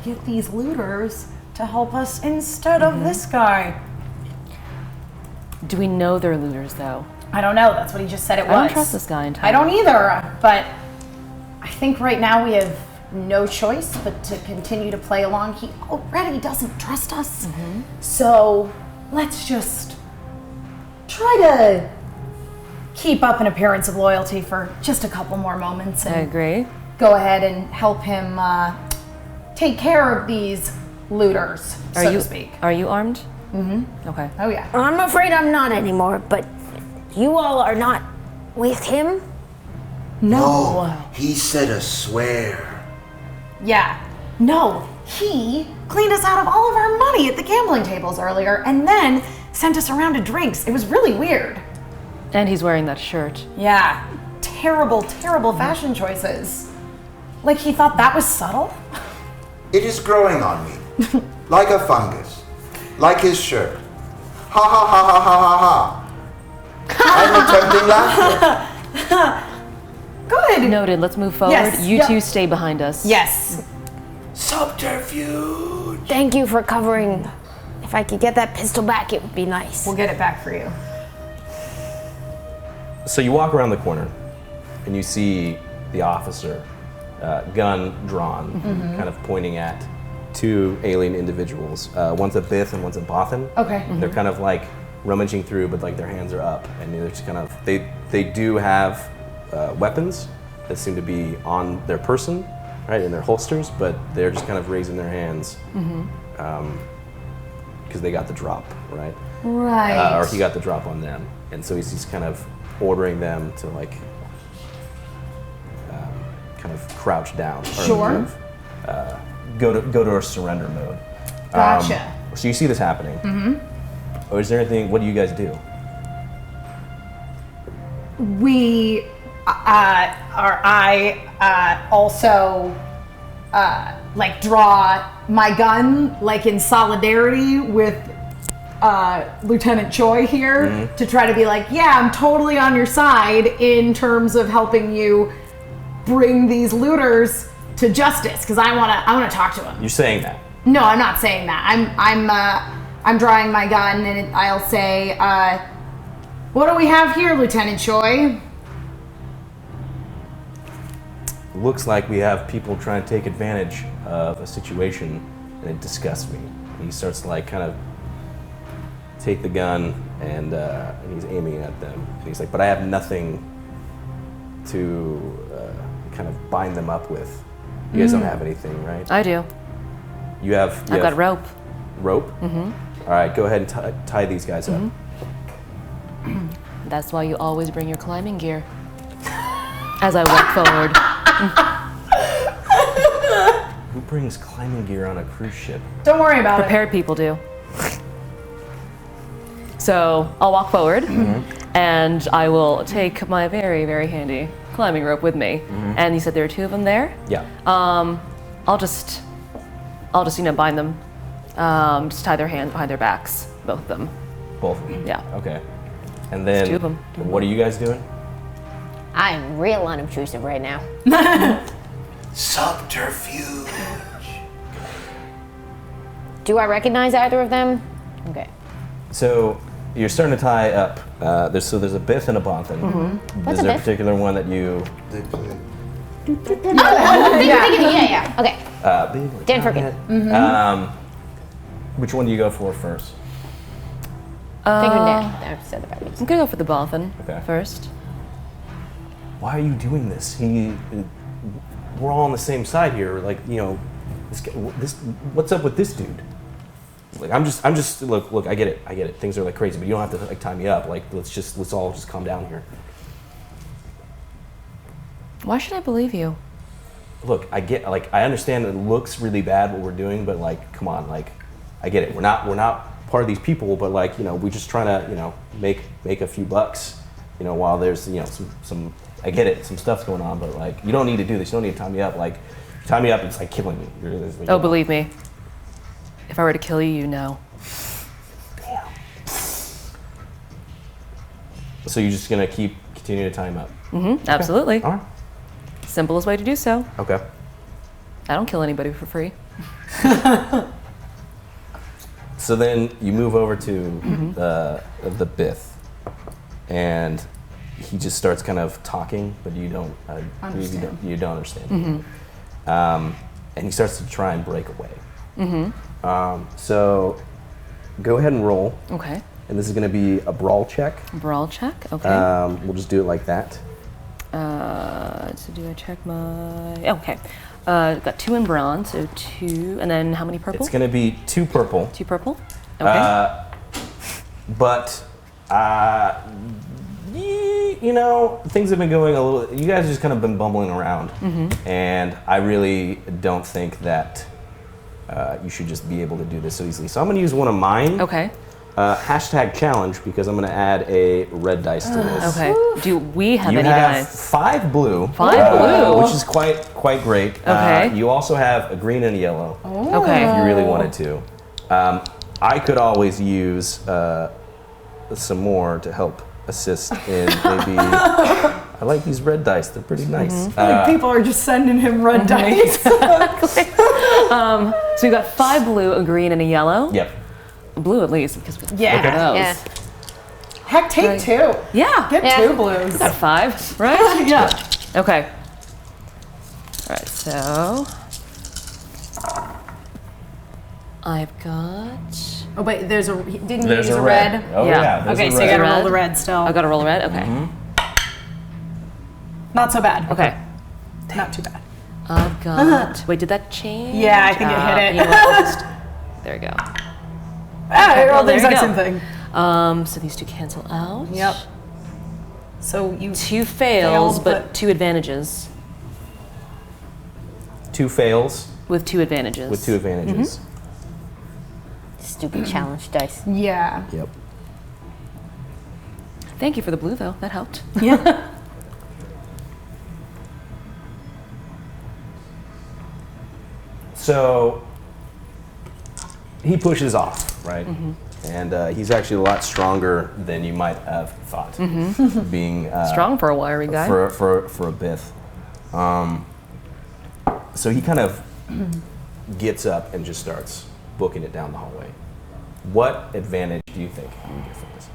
B: get these looters to help us instead of this guy.
E: Do we know they're looters, though?
B: I don't know. That's what he just said it was.
E: I don't trust this guy entirely.
B: I don't either, but I think right now we have no choice but to continue to play along. He already doesn't trust us. So let's just try to keep up an appearance of loyalty for just a couple more moments
E: I
B: and
E: agree.
B: go ahead and help him take care of these looters, so to speak.
E: Are you armed? Okay.
B: Oh yeah.
D: I'm afraid I'm not anymore, but you all are not with him?
C: No, he said a swear.
B: Yeah. No, he cleaned us out of all of our money at the gambling tables earlier and then sent us around to drinks. It was really weird.
E: And he's wearing that shirt.
B: Yeah. Terrible, terrible fashion choices. Like he thought that was subtle?
C: It is growing on me, like a fungus, like his shirt. Ha ha ha ha ha ha ha. I'm attempting laughter.
B: Good.
E: Noted. Let's move forward.
B: Yes.
E: You
B: Yep.
E: two stay behind us.
B: Yes.
C: Subterfuge.
D: Thank you for covering. If I could get that pistol back, it would be nice.
B: We'll get it back for you.
A: So you walk around the corner and you see the officer, gun drawn, kind of pointing at two alien individuals. One's a Bith and one's a Bothan.
B: Okay.
A: They're kind of like rummaging through, but like their hands are up, and they're just kind of they do have weapons that seem to be on their person, right, in their holsters, but they're just kind of raising their hands because they got the drop, right?
B: Right.
A: Or he got the drop on them, and so he's just kind of ordering them to like kind of crouch down. Or
B: Sure.
A: kind of, go to a surrender mode.
B: Gotcha.
A: So you see this happening. Or is there anything? What do you guys do?
B: We I also like draw my gun like in solidarity with Lieutenant Choy here to try to be like, yeah, I'm totally on your side in terms of helping you bring these looters to justice because I wanna talk to them.
A: You're saying that?
B: No, I'm not saying that. I'm drawing my gun and I'll say, what do we have here, Lieutenant Choy?
A: Looks like we have people trying to take advantage of a situation, and it disgusts me. He starts to like kind of take the gun and he's aiming at them. And he's like, but I have nothing to kind of bind them up with. You guys don't have anything, right?
E: I do.
A: I've
E: got rope.
A: Rope? Mm-hmm. All right, go ahead and tie these guys up.
E: That's why you always bring your climbing gear. As I walk forward.
A: Who brings climbing gear on a cruise ship?
B: Don't worry about
E: Prepared people do. So I'll walk forward, and I will take my very, very handy climbing rope with me. And you said there are 2 of them there.
A: Yeah.
E: I'll just bind them. Just tie their hands behind their backs, both of them.
A: Both of them?
E: Yeah.
A: Okay. And then,
E: 2 of them.
A: What are you guys doing?
D: I'm real unobtrusive right now.
C: Subterfuge.
D: Do I recognize either of them? Okay.
A: So you're starting to tie up. There's a Biff and a Bonthan.
D: What's
A: Is
D: a
A: there a
D: Biff?
A: particular one that you?
D: Yeah. Okay. Dan Frickin.
A: Which one do you go for first?
D: Finger Dan. I said the right
E: I'm gonna go for the Boffin first.
A: Why are you doing this? We're all on the same side here. Like, you know, what's up with this dude? Like, I'm just. Look. I get it. Things are like crazy, but you don't have to like tie me up. Like, let's all just calm down here.
E: Why should I believe you?
A: Look, I understand it looks really bad what we're doing, but like, come on, like, I get it. We're not part of these people, but like, you know, we're just trying to, you know, make a few bucks, you know, while there's, you know, some I get it, some stuff's going on, but like, you don't need to do this. You don't need to tie me up. Like, tie me up, it's like killing me.
E: Oh, believe me. If I were to kill you, you know.
A: Damn. So you're just gonna continue to tie him up?
E: Mm-hmm. Absolutely.
A: All right.
E: Simplest way to do so.
A: Okay.
E: I don't kill anybody for free.
A: So then you move over to the Biff, and he just starts kind of talking, but you don't understand. You don't understand. And he starts to try and break away. So go ahead and roll.
E: Okay.
A: And this is going to be a brawl check.
E: Brawl check. Okay.
A: We'll just do it like that.
E: So do I check my? Okay. Got 2 in bronze, so 2, and then how many purple?
A: It's going to be 2 purple.
E: 2 purple. Okay.
A: But you know, things have been going a little. You guys have just kind of been bumbling around, and I really don't think that you should just be able to do this so easily. So I'm going to use one of mine.
E: Okay.
A: Hashtag challenge, because I'm going to add a red dice to this.
E: Okay. Do we have
A: You
E: any
A: have
E: dice?
A: 5 blue.
E: 5 blue?
A: Which is quite great.
E: Okay.
A: You also have a green and a yellow.
E: Okay.
A: If you really wanted to. I could always use some more to help assist in maybe. I like these red dice. They're pretty nice.
B: Like people are just sending him red dice.
E: So we got 5 blue, a green, and a yellow.
A: Yep.
E: Blue at least, because
B: Yeah.
A: Okay.
E: those.
D: Yeah.
B: Heck, take 2.
E: Yeah.
B: Get
D: Yeah.
B: 2 blues.
E: Got 5, right?
B: Yeah.
E: Okay. All right. So I've got.
B: Oh wait, didn't you
A: There's
B: use
A: a
B: a
A: red.
B: red?
A: Oh
E: Yeah.
A: yeah. There's
B: Okay,
A: a
B: so you
A: red.
B: gotta roll
E: Red.
B: the red still.
E: I've got to roll a red. Okay.
B: Not so bad.
E: Okay.
B: Not too bad.
E: I've got. Wait, did that change?
B: Yeah, I think it hit it.
E: You know what, I'll just- there we go.
B: Ah, I rolled the
E: there you
B: exact
E: go.
B: same thing.
E: So these 2 cancel out.
B: Yep. So you
E: 2 fails,
B: Failed,
E: but
B: but-
E: 2 advantages.
A: 2 fails
E: With 2 advantages.
A: with 2 advantages.
D: Stupid challenge dice.
B: Yeah.
A: Yep.
E: Thank you for the blue, though. That helped.
B: Yeah.
A: So he pushes off, right? And he's actually a lot stronger than you might have thought. Being
E: Strong for a wiry guy.
A: For a Bith. So he kind of gets up and just starts booking it down the hallway. What advantage do you think you get from this?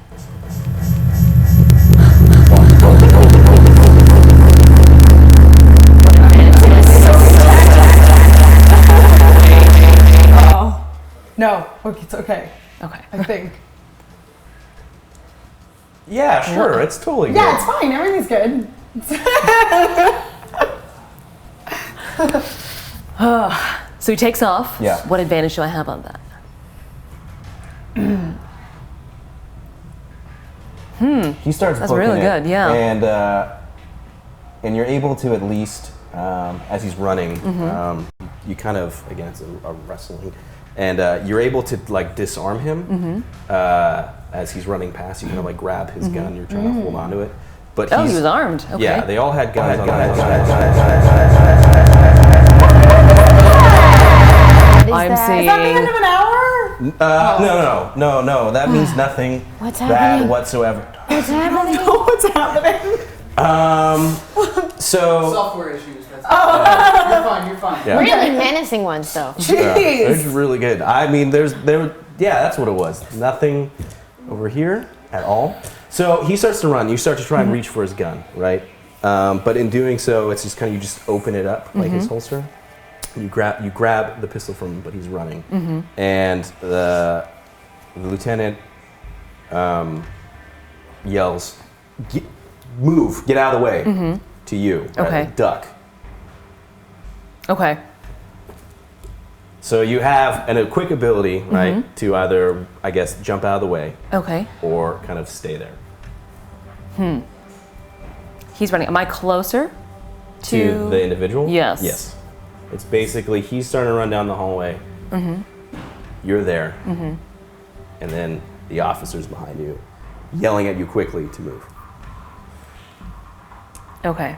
B: No, okay, it's okay.
E: Okay.
B: I think.
A: Yeah, sure, it's totally good.
B: Yeah, it's fine. Everything's good.
E: So he takes off.
A: Yeah.
E: What advantage do I have on that?
A: He starts
E: That's
A: booking
E: really
A: it,
E: good, yeah.
A: And you're able to at least, as he's running, you kind of, again, it's a wrestling, and you're able to like disarm him as he's running past. You kind of like grab his gun. You're trying to hold on to it, but
E: Oh, he was armed. Okay.
A: Yeah, they all had guns on them.
E: I'm seeing.
B: Is that the end of an hour?
A: No. That means nothing.
D: What's
A: That
D: happening?
A: whatsoever.
D: What's happening?
B: What's happening?
A: So
F: Software issues. That's You're fine.
A: Yeah.
D: Really menacing ones, though.
A: It's really good. I mean, that's what it was. Nothing over here at all. So he starts to run. You start to try and reach for his gun, right? But in doing so, it's just kind of you just open it up like his holster. You grab the pistol from him, but he's running, and the lieutenant yells, "Move! Get out of the way!" to you.
E: Okay.
A: Duck.
E: Okay.
A: So you have a quick ability, right, to either, I guess, jump out of the way
E: Okay.
A: or kind of stay there.
E: He's running. Am I closer
A: To the individual?
E: Yes.
A: Yes. It's basically he's starting to run down the hallway. You're there. And then the officer's behind you, yelling at you quickly to move.
E: Okay.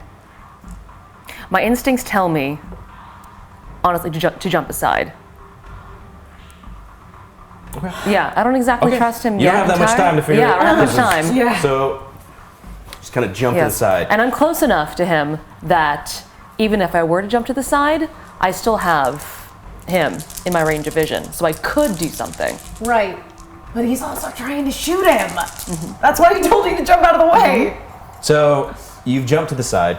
E: My instincts tell me, honestly, to jump aside.
A: Okay.
E: Yeah, I don't exactly trust him
A: You
E: yet.
A: don't have that much time to figure it out.
E: Yeah, I don't have much time.
B: Yeah.
A: So just kind of jump to the
E: Yes.
A: side.
E: And I'm close enough to him that even if I were to jump to the side, I still have him in my range of vision. So I could do something.
B: Right. But he's also trying to shoot him. That's why he told you to jump out of the way.
A: So you've jumped to the side,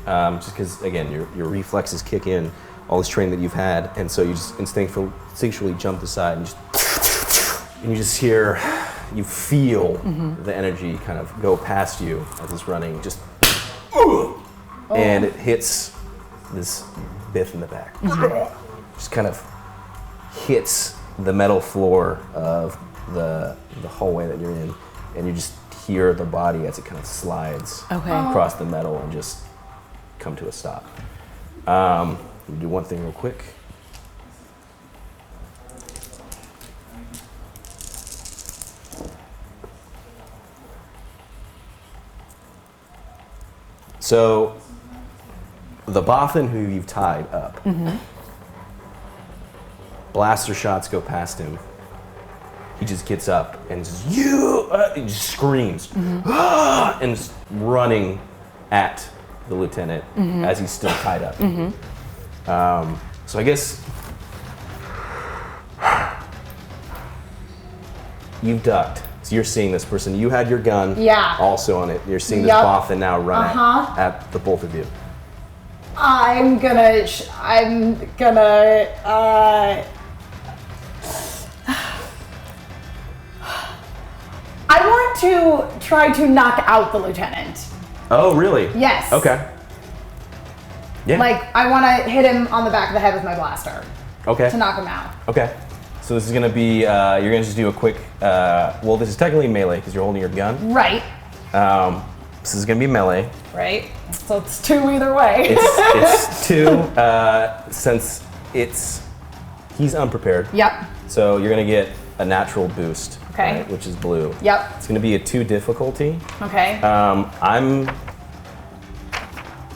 A: just because, again, your reflexes kick in, all this training that you've had, and so you just instinctually jump to the side and you just hear, you feel the energy kind of go past you as it's running, just, and it hits this Biff in the back. Just kind of hits the metal floor of the hallway that you're in, and you just hear the body as it kind of slides across the metal and just come to a stop. We'll do one thing real quick. So the Bothan who you've tied up, blaster shots go past him. He just gets up and just he just screams and just running at the lieutenant as he's still tied up. So I guess you've ducked. So you're seeing this person. You had your gun also on it. You're seeing this Bothan now run at the both of you.
B: I'm gonna I want to try to knock out the lieutenant.
A: Oh, really?
B: Yes.
A: Okay. Yeah.
B: Like, I want to hit him on the back of the head with my blaster
A: Okay.
B: to knock him out.
A: Okay. So this is gonna be, you're gonna just do a quick, well, this is technically melee because you're holding your gun.
B: Right.
A: This is gonna be melee.
B: Right. So it's 2 either way.
A: It's 2, since he's unprepared.
B: Yep.
A: So you're gonna get a natural boost,
B: Okay.
A: right, which is blue.
B: Yep.
A: It's gonna be a 2 difficulty.
B: Okay.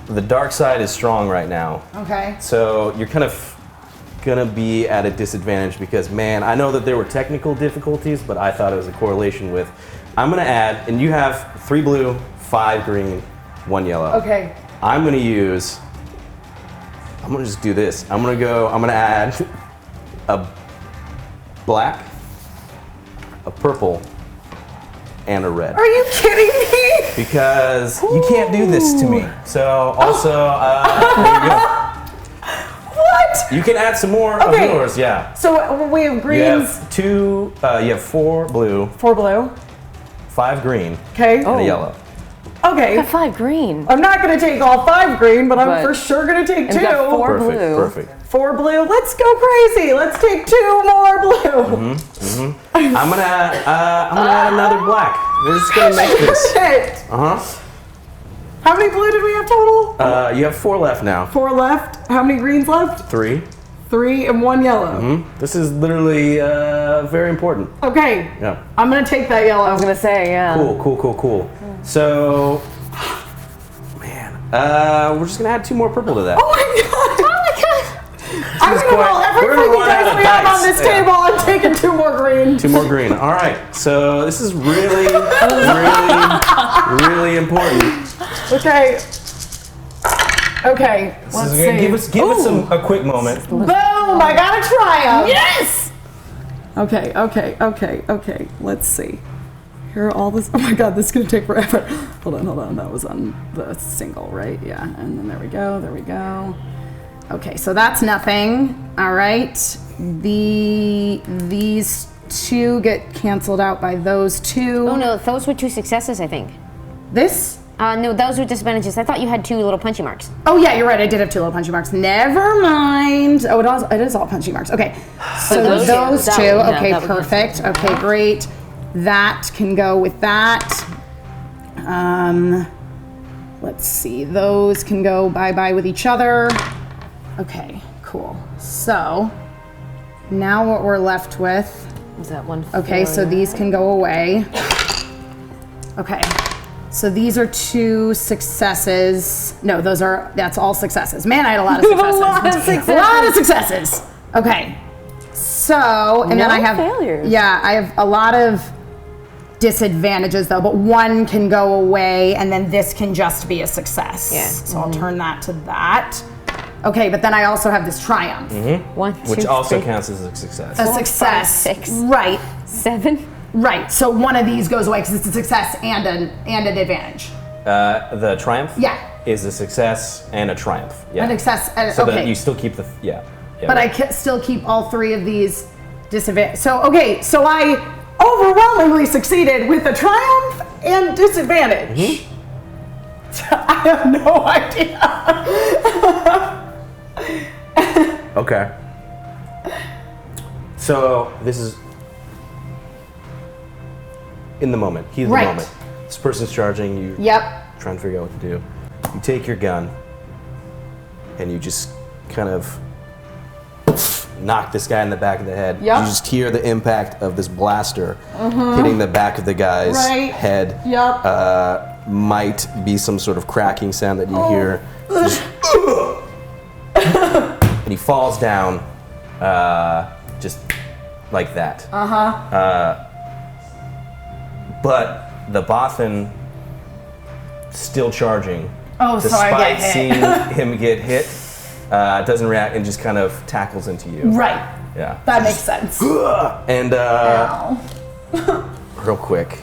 A: The dark side is strong right now.
B: Okay.
A: So you're kind of gonna be at a disadvantage because, man, I know that there were technical difficulties, but I thought it was a correlation with. I'm gonna add, and you have 3 blue, 5 green, 1 yellow.
B: Okay.
A: I'm gonna just do this. I'm gonna add a black, a purple, and a red.
B: Are you kidding me?
A: Because you can't do this to me. So also, there you go.
B: What?
A: You can add some more of yours, yeah.
B: So we have greens.
A: You have 4 blue,
B: 4 blue.
A: 5 green,
B: Okay.
A: and a yellow.
B: Okay.
D: Got 5 green.
B: I'm not gonna take all 5 green, but I'm
G: But-
B: for sure gonna take 2.
G: And got 4
A: Perfect,
G: blue.
A: perfect.
B: 4 blue. Let's go crazy. Let's take 2 more blue.
A: I'm gonna add another black. We're just gonna make this.
B: Shit. How many blue did we have total?
A: You have 4 left now.
B: 4 left. How many greens left?
A: 3.
B: 3 and 1 yellow.
A: This is literally very important.
B: Okay.
A: Yeah.
B: I'm gonna take that yellow.
G: I was gonna say, yeah.
A: Cool. So, man, we're just gonna add 2 more purple to that.
B: Oh my god! I'm gonna
A: quite-
B: roll every
A: we're gonna
B: freaking
A: run out
B: dice
A: of
B: we have
A: dice.
B: on this
A: Yeah.
B: table. I'm taking 2 more green.
A: 2 more green. All right. So this is really, really important.
B: Okay. Okay.
A: This
B: Let's
A: is gonna
B: see.
A: give us a quick moment.
B: Boom! I got a triumph.
G: Yes!
B: Okay. Let's see. Here are all this. Oh my god, this is gonna take forever. Hold on. That was on the single, right? Yeah. And then there we go. Okay, so that's nothing. All right. These 2 get canceled out by those 2.
D: Oh no, those were 2 successes, I think.
B: This?
D: No, those were disadvantages. I thought you had 2 little punchy marks.
B: Oh yeah, you're right. I did have 2 little punchy marks. Never mind. Oh, it is all punchy marks. Okay, so
G: those
B: those
G: two,
B: 2.
G: that one, yeah,
B: Okay,
G: that would
B: perfect. Okay, great. That can go with that. Let's see. Those can go bye-bye with each other. Okay, cool. So now what we're left with.
G: Was that one?
B: Okay, so these can go away. Okay. So these are 2 successes. No, that's all successes. Man, I had a lot of successes. A lot of successes. Okay. So, and then
G: No
B: I have
G: failures.
B: Yeah, I have a lot of disadvantages though, but 1 can go away and then this can just be a success.
D: Yeah.
B: So I'll turn that to that. Okay, but then I also have this triumph.
D: 1, 2,
A: Which also
D: 3,
A: counts as a success.
B: A success.
D: 6.
B: Right.
D: 7.
B: Right. So one of these goes away because it's a success and an advantage.
A: The triumph
B: Yeah.
A: is a success and a triumph. Yeah.
B: An success.
A: So
B: Okay.
A: that you still keep the
B: But I still keep all 3 of these disadvantages. So I overwhelmingly succeeded with a triumph and disadvantage. I have no idea.
A: Okay. So this is in the moment, heat of the
B: Right.
A: moment. This person's charging you.
B: Yep.
A: Trying to figure out what to do. You take your gun and you just kind of knock this guy in the back of the head.
B: Yep.
A: You just hear the impact of this blaster hitting the back of the guy's
B: Right.
A: head.
B: Yep.
A: Might be some sort of cracking sound that you hear. Just, and he falls down just like that. But the Bothan still charging.
B: Oh, so I
A: despite
B: get hit.
A: seeing him get hit, doesn't react and just kind of tackles into you.
B: Right.
A: Yeah.
B: That makes sense.
A: And
B: Ow.
A: real quick.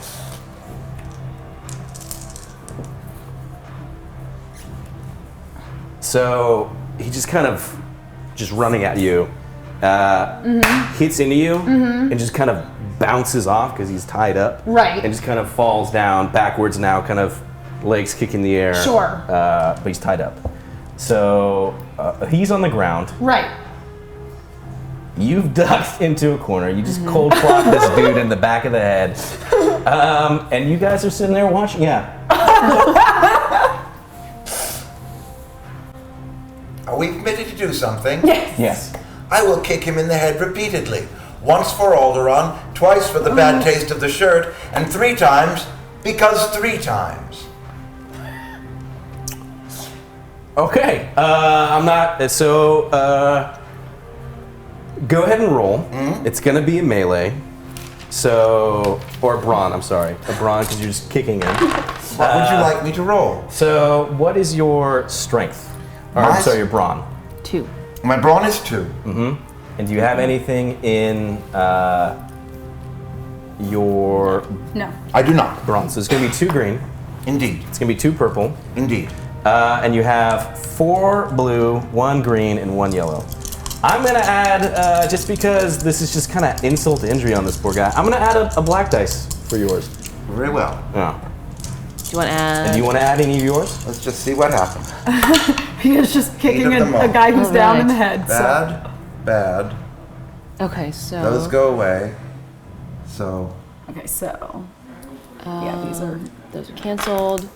A: So he just kind of just running at you, hits into you, and just kind of bounces off because he's tied up.
B: Right.
A: And just kind of falls down backwards now, kind of legs kicking the air.
B: Sure.
A: But he's tied up. So he's on the ground.
B: Right.
A: You've ducked into a corner. You just cold clocked this dude in the back of the head. And you guys are sitting there watching. Yeah.
C: Are we permitted to do something?
A: Yes.
C: I will kick him in the head repeatedly. Once for Alderaan, twice for the bad taste of the shirt, and 3 times because 3 times.
A: Okay. I'm not. So Go ahead and roll. It's gonna be a melee. So, or a brawn, I'm sorry. A brawn because you're just kicking in.
C: What would you like me to roll?
A: So, what is your strength? Or, I'm sorry, your brawn.
D: 2.
C: My brawn is 2.
A: And do you have anything in your
B: No.
C: I do not.
A: brawn? So it's gonna be 2 green.
C: Indeed.
A: It's gonna be 2 purple.
C: Indeed.
A: And you have 4 blue, 1 green, and 1 yellow. I'm gonna add, just because this is just kind of insult to injury on this poor guy, I'm gonna add a black dice for yours.
C: Very well.
A: Yeah.
E: Do you want to add?
A: And do you want to add any of yours?
C: Let's just see what happens.
B: He is just kicking
C: Eat up them
B: a
C: all.
B: guy who's down in the
E: Alright.
B: head. So.
C: Bad, bad.
E: Okay, so.
C: Those go away. So,
B: Okay, so. Yeah, these are.
E: Those are canceled.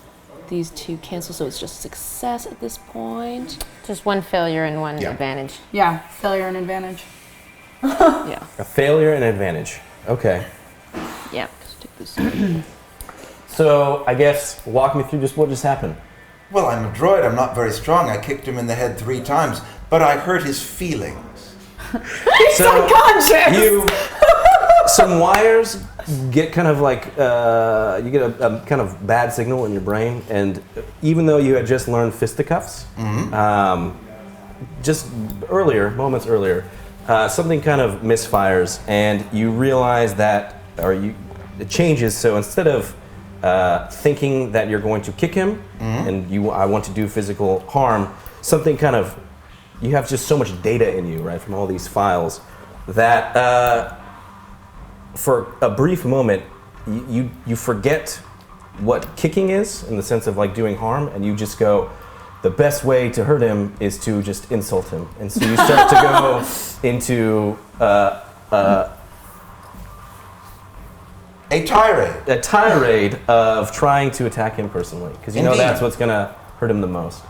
E: These 2 cancel, so it's just success at this point.
D: Just 1 failure and 1
C: Yeah.
D: advantage.
B: Yeah, failure and advantage.
E: Yeah.
A: A failure and advantage. Okay.
E: Yeah. Just take this.
A: So I guess walk me through just what just happened.
C: well, I'm a droid. I'm not very strong. I kicked him in the head 3 times, but I hurt his feelings.
B: He's unconscious!
A: Some wires get kind of like, you get a kind of bad signal in your brain, and even though you had just learned fisticuffs, just earlier, moments earlier, something kind of misfires, and you realize that, it changes, so instead of thinking that you're going to kick him, and I want to do physical harm, something kind of, you have just so much data in you, right, from all these files, that for a brief moment, you forget what kicking is in the sense of like doing harm, and you just go, the best way to hurt him is to just insult him. And so you start to go into
C: A tirade.
A: a tirade of trying to attack him personally, because you know
C: Indeed.
A: that's what's gonna hurt him the most.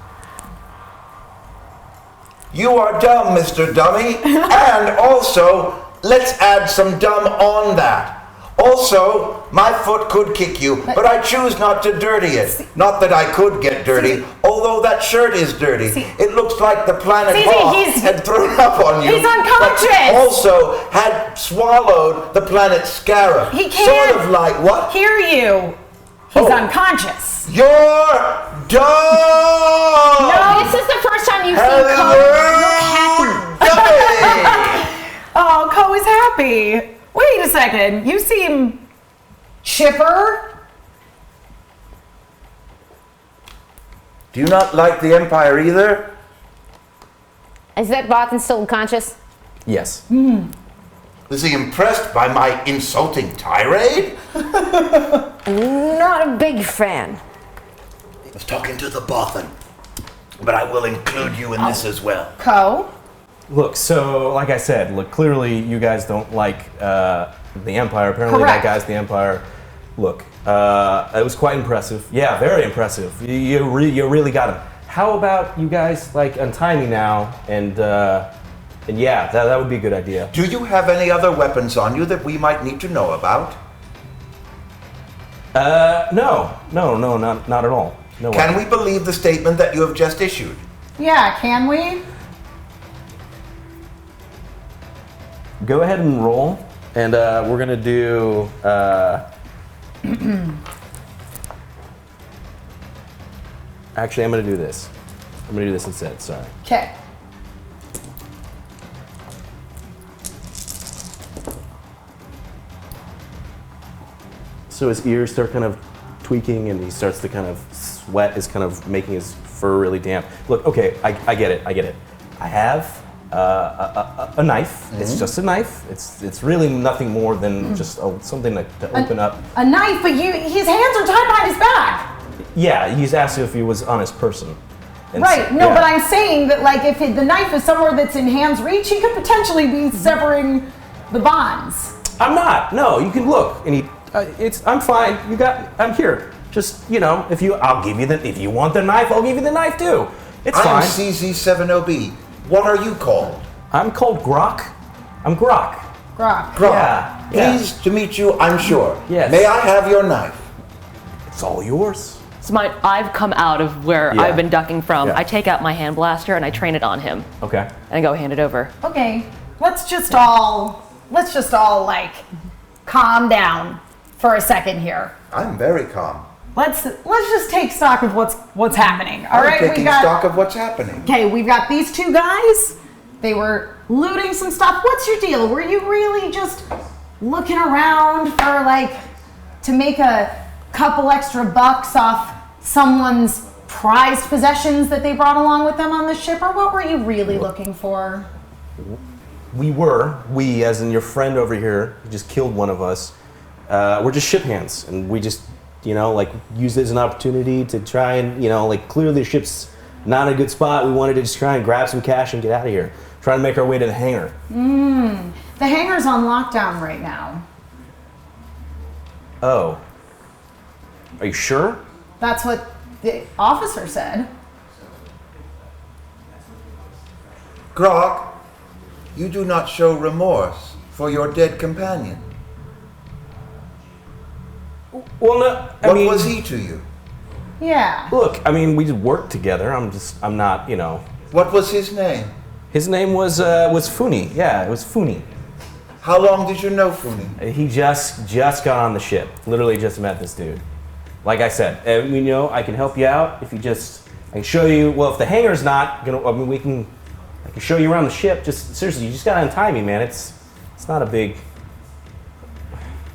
C: You are dumb, Mr. Dummy. And also, let's add some dumb on that. Also, my foot could kick you, but I choose not to dirty it. Not that I could get dirty, although that shirt is dirty. It looks like the planet Hawk had thrown up on you.
B: He's unconscious!
C: But also had swallowed the planet Scarab.
B: He can't
C: Sort of like what?
B: hear you. He's
C: Oh.
B: unconscious.
C: You're dumb!
D: No, this is the first time you've seen
C: Hello,
D: Cody.
C: dummy!
B: Oh, Co is happy. Wait a second. You seem chipper.
C: Do you not like the Empire either?
D: Is that Barton still unconscious?
A: Yes.
C: Was he impressed by my insulting tirade?
D: Not a big fan.
C: I was talking to the Bothan, but I will include you in this as well.
B: Co.
A: Look, so like I said, look, clearly you guys don't like the Empire. Apparently
B: Correct.
A: that guy's the Empire. Look, it was quite impressive. Yeah, very impressive. You really got him. How about you guys like untie me now, and yeah, that would be a good idea.
C: Do you have any other weapons on you that we might need to know about?
A: No, not at all. No.
C: Can
A: way.
C: we believe the statement that you have just issued?
B: Yeah, can we?
A: Go ahead and roll, and we're gonna do. Actually, I'm gonna do this. I'm gonna do this instead. Sorry.
B: Okay.
A: So his ears start kind of tweaking, and he starts to kind of sweat is kind of making his fur really damp. Look, okay, I get it. I have a knife. It's just a knife. It's really nothing more than just something to open up.
B: A knife, but his hands are tied behind his back.
A: Yeah, he's asked if he was honest person. And
B: Right.
A: so-
B: No,
A: yeah.
B: but I'm saying that like if the knife is somewhere that's in hand's reach, he could potentially be severing the bonds.
A: I'm not. No, you can look, and I'm fine. I'm here. Just if I'll give you if you want the knife, I'll give you the knife too. It's
C: I am
A: fine.
C: CZ70B. What are you called?
A: I'm called Grok. I'm Grok.
B: Grok.
C: Grok.
A: Yeah.
C: Pleased to meet you, I'm sure.
A: Yes.
C: May I have your knife?
A: It's all yours.
E: So I've come out of where
A: Yeah.
E: I've been ducking from.
A: Yeah.
E: I take out my hand blaster and I train it on him.
A: Okay.
E: And I go hand it over.
B: Okay. let's just all like calm down for a second here.
C: I'm very calm.
B: Let's just take stock of what's happening. All right,
C: I'm taking stock of what's happening.
B: Okay, we've got these two guys. They were looting some stuff. What's your deal? Were you really just looking around for like to make a couple extra bucks off someone's prized possessions that they brought along with them on the ship, or what were you really looking for?
A: We as in your friend over here, who just killed one of us, we're just ship hands, and we just, like use it as an opportunity to try and, like clearly the ship's not in a good spot. We wanted to just try and grab some cash and get out of here. Try to make our way to the hangar.
B: The hangar's on lockdown right now.
A: Oh. Are you sure?
B: That's what the officer said.
C: Grok, you do not show remorse for your dead companion.
A: Well, no,
C: What was he to you?
B: Yeah.
A: Look, we just worked together. I'm not,
C: What was his name?
A: His name was Funi. Yeah, it was Funi.
C: How long did you know Funi?
A: He just got on the ship. Literally just met this dude. Like I said, I can help you out if you I can show you. Well, if the hangar's not gonna, I can show you around the ship. Just seriously, you just gotta untie me, man. It's not a big.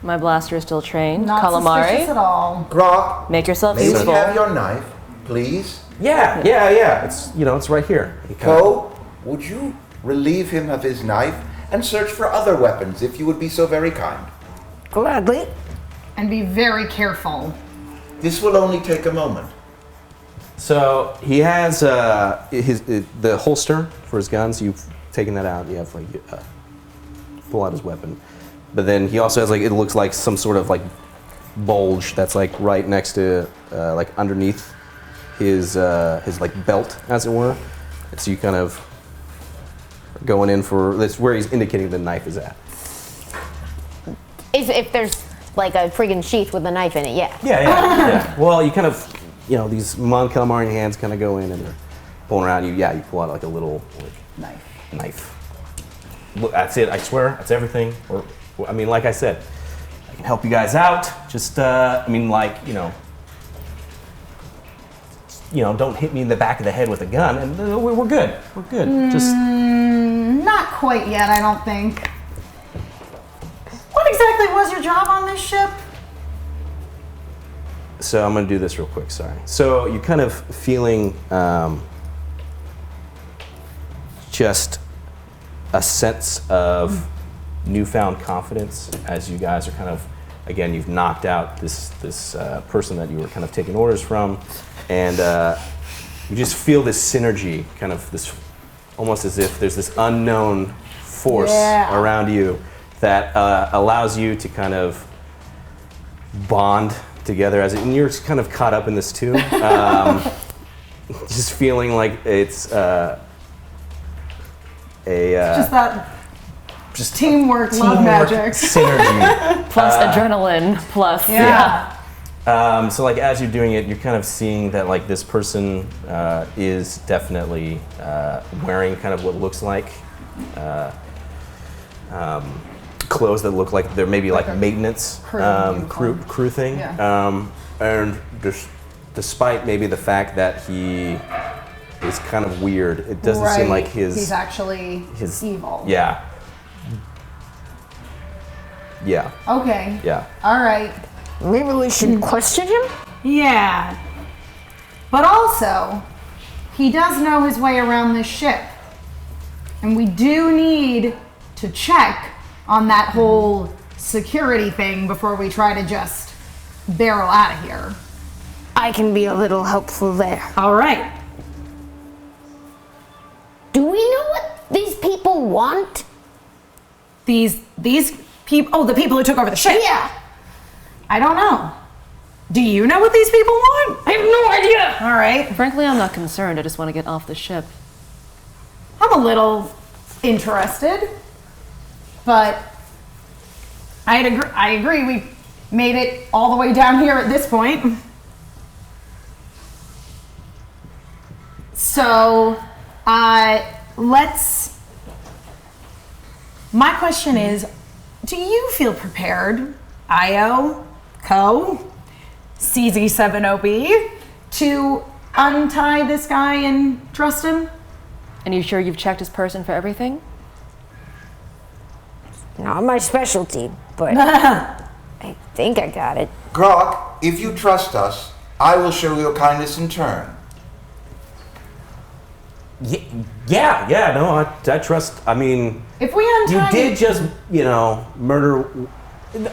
E: My blaster is still trained.
B: Not suspicious at all.
C: Grok,
E: Make yourself
C: may we
E: useful.
C: have your knife, please?
A: Yeah. It's it's right here.
C: Co, would you relieve him of his knife and search for other weapons if you would be so very kind?
D: Gladly.
B: And be very careful.
C: This will only take a moment.
A: So he has the holster for his guns. You've taken that out. You have pull out his weapon, but then he also has it looks like some sort of bulge that's right next to underneath his belt, as it were. And so you kind of going in for that's where he's indicating the knife is at.
D: If there's a friggin' sheath with a knife in it, yeah.
A: Yeah. Well, you kind of, these Mon Calamarian hands kind of go in and they're pulling around you. Yeah, you pull out a little knife. Look, that's it. I swear, that's everything. Or, like I said, I can help you guys out. Just, don't hit me in the back of the head with a gun, and we're good. We're good. Just
B: Not quite yet, I don't think. What exactly was your job on this ship?
A: so I'm gonna do this real quick. Sorry. So you're kind of feeling just a sense of newfound confidence as you guys are kind of, again, you've knocked out this person that you were kind of taking orders from, and you just feel this synergy, kind of this, almost as if there's this unknown force around you that allows you to kind of bond together as and you're kind of caught up in this too. Just feeling like it's
B: just that teamwork, love magic.
A: Synergy.
E: Plus adrenaline, plus
A: So like as you're doing it, you're kind of seeing that like this person is definitely wearing kind of what looks like clothes that look like they're maybe like maintenance crew thing.
B: Yeah.
A: And despite maybe the fact that he is kind of weird, it doesn't seem like
B: he's actually evil.
A: Yeah.
B: Okay.
A: Yeah.
B: All right.
D: Maybe we should question him?
B: Yeah. But also, he does know his way around this ship. And we do need to check on that whole security thing before we try to just barrel out of here.
D: I can be a little helpful there.
B: All right.
D: Do we know what these people want?
B: These people, oh, the people who took over the ship?
D: Yeah.
B: I don't know. Do you know what these people want?
D: I have no idea.
B: All right.
E: Frankly, I'm not concerned. I just want to get off the ship.
B: I'm a little interested, but I agree. We made it all the way down here at this point. So, let's My question is, do you feel prepared, IO, Co, CZ70B, to untie this guy and trust him?
E: And you sure you've checked his person for everything?
G: Not my specialty, but I think I got it.
C: Grok, if you trust us, I will show you kindness in turn.
A: Yeah, no, I trust, I mean,
B: If we untie
A: you did just, murder,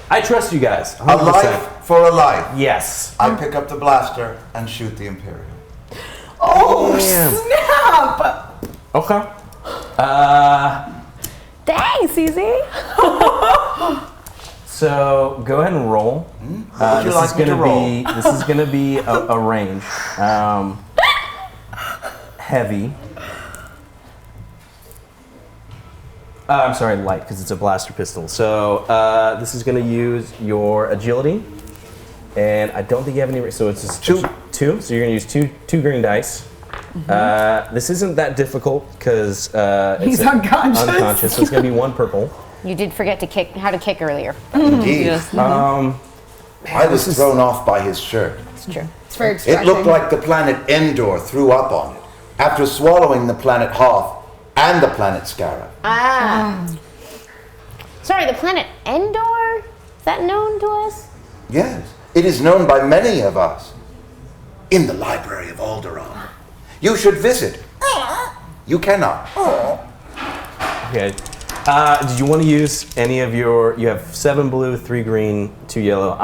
A: I trust you guys, 100%.
C: A life for a life.
A: Yes.
C: I pick up the blaster and shoot the Imperial.
B: Oh,
A: Yeah.
B: snap!
A: Okay.
G: Thanks, CZ.
A: So go ahead and roll.
C: Would you like me to roll?
A: This is gonna be a range. Heavy. I'm sorry, light, because it's a blaster pistol. So this is gonna use your agility, and I don't think you have any. So it's just two. So you're gonna use two green dice. This isn't that difficult because
B: He's unconscious.
A: So it's gonna be one purple.
D: You did forget to how to kick earlier.
C: Indeed.
E: Yes.
C: I was thrown off by his shirt.
D: It's true.
B: It's very
C: It
B: distracting.
C: looked like the planet Endor threw up on it after swallowing the planet Hoth and the planet Scarab.
D: Sorry, the planet Endor? Is that known to us?
C: Yes, it is known by many of us. In the Library of Alderaan. You should visit. You cannot.
A: Okay. Did you want to use any of your? You have 7 blue, 3 green, 2 yellow.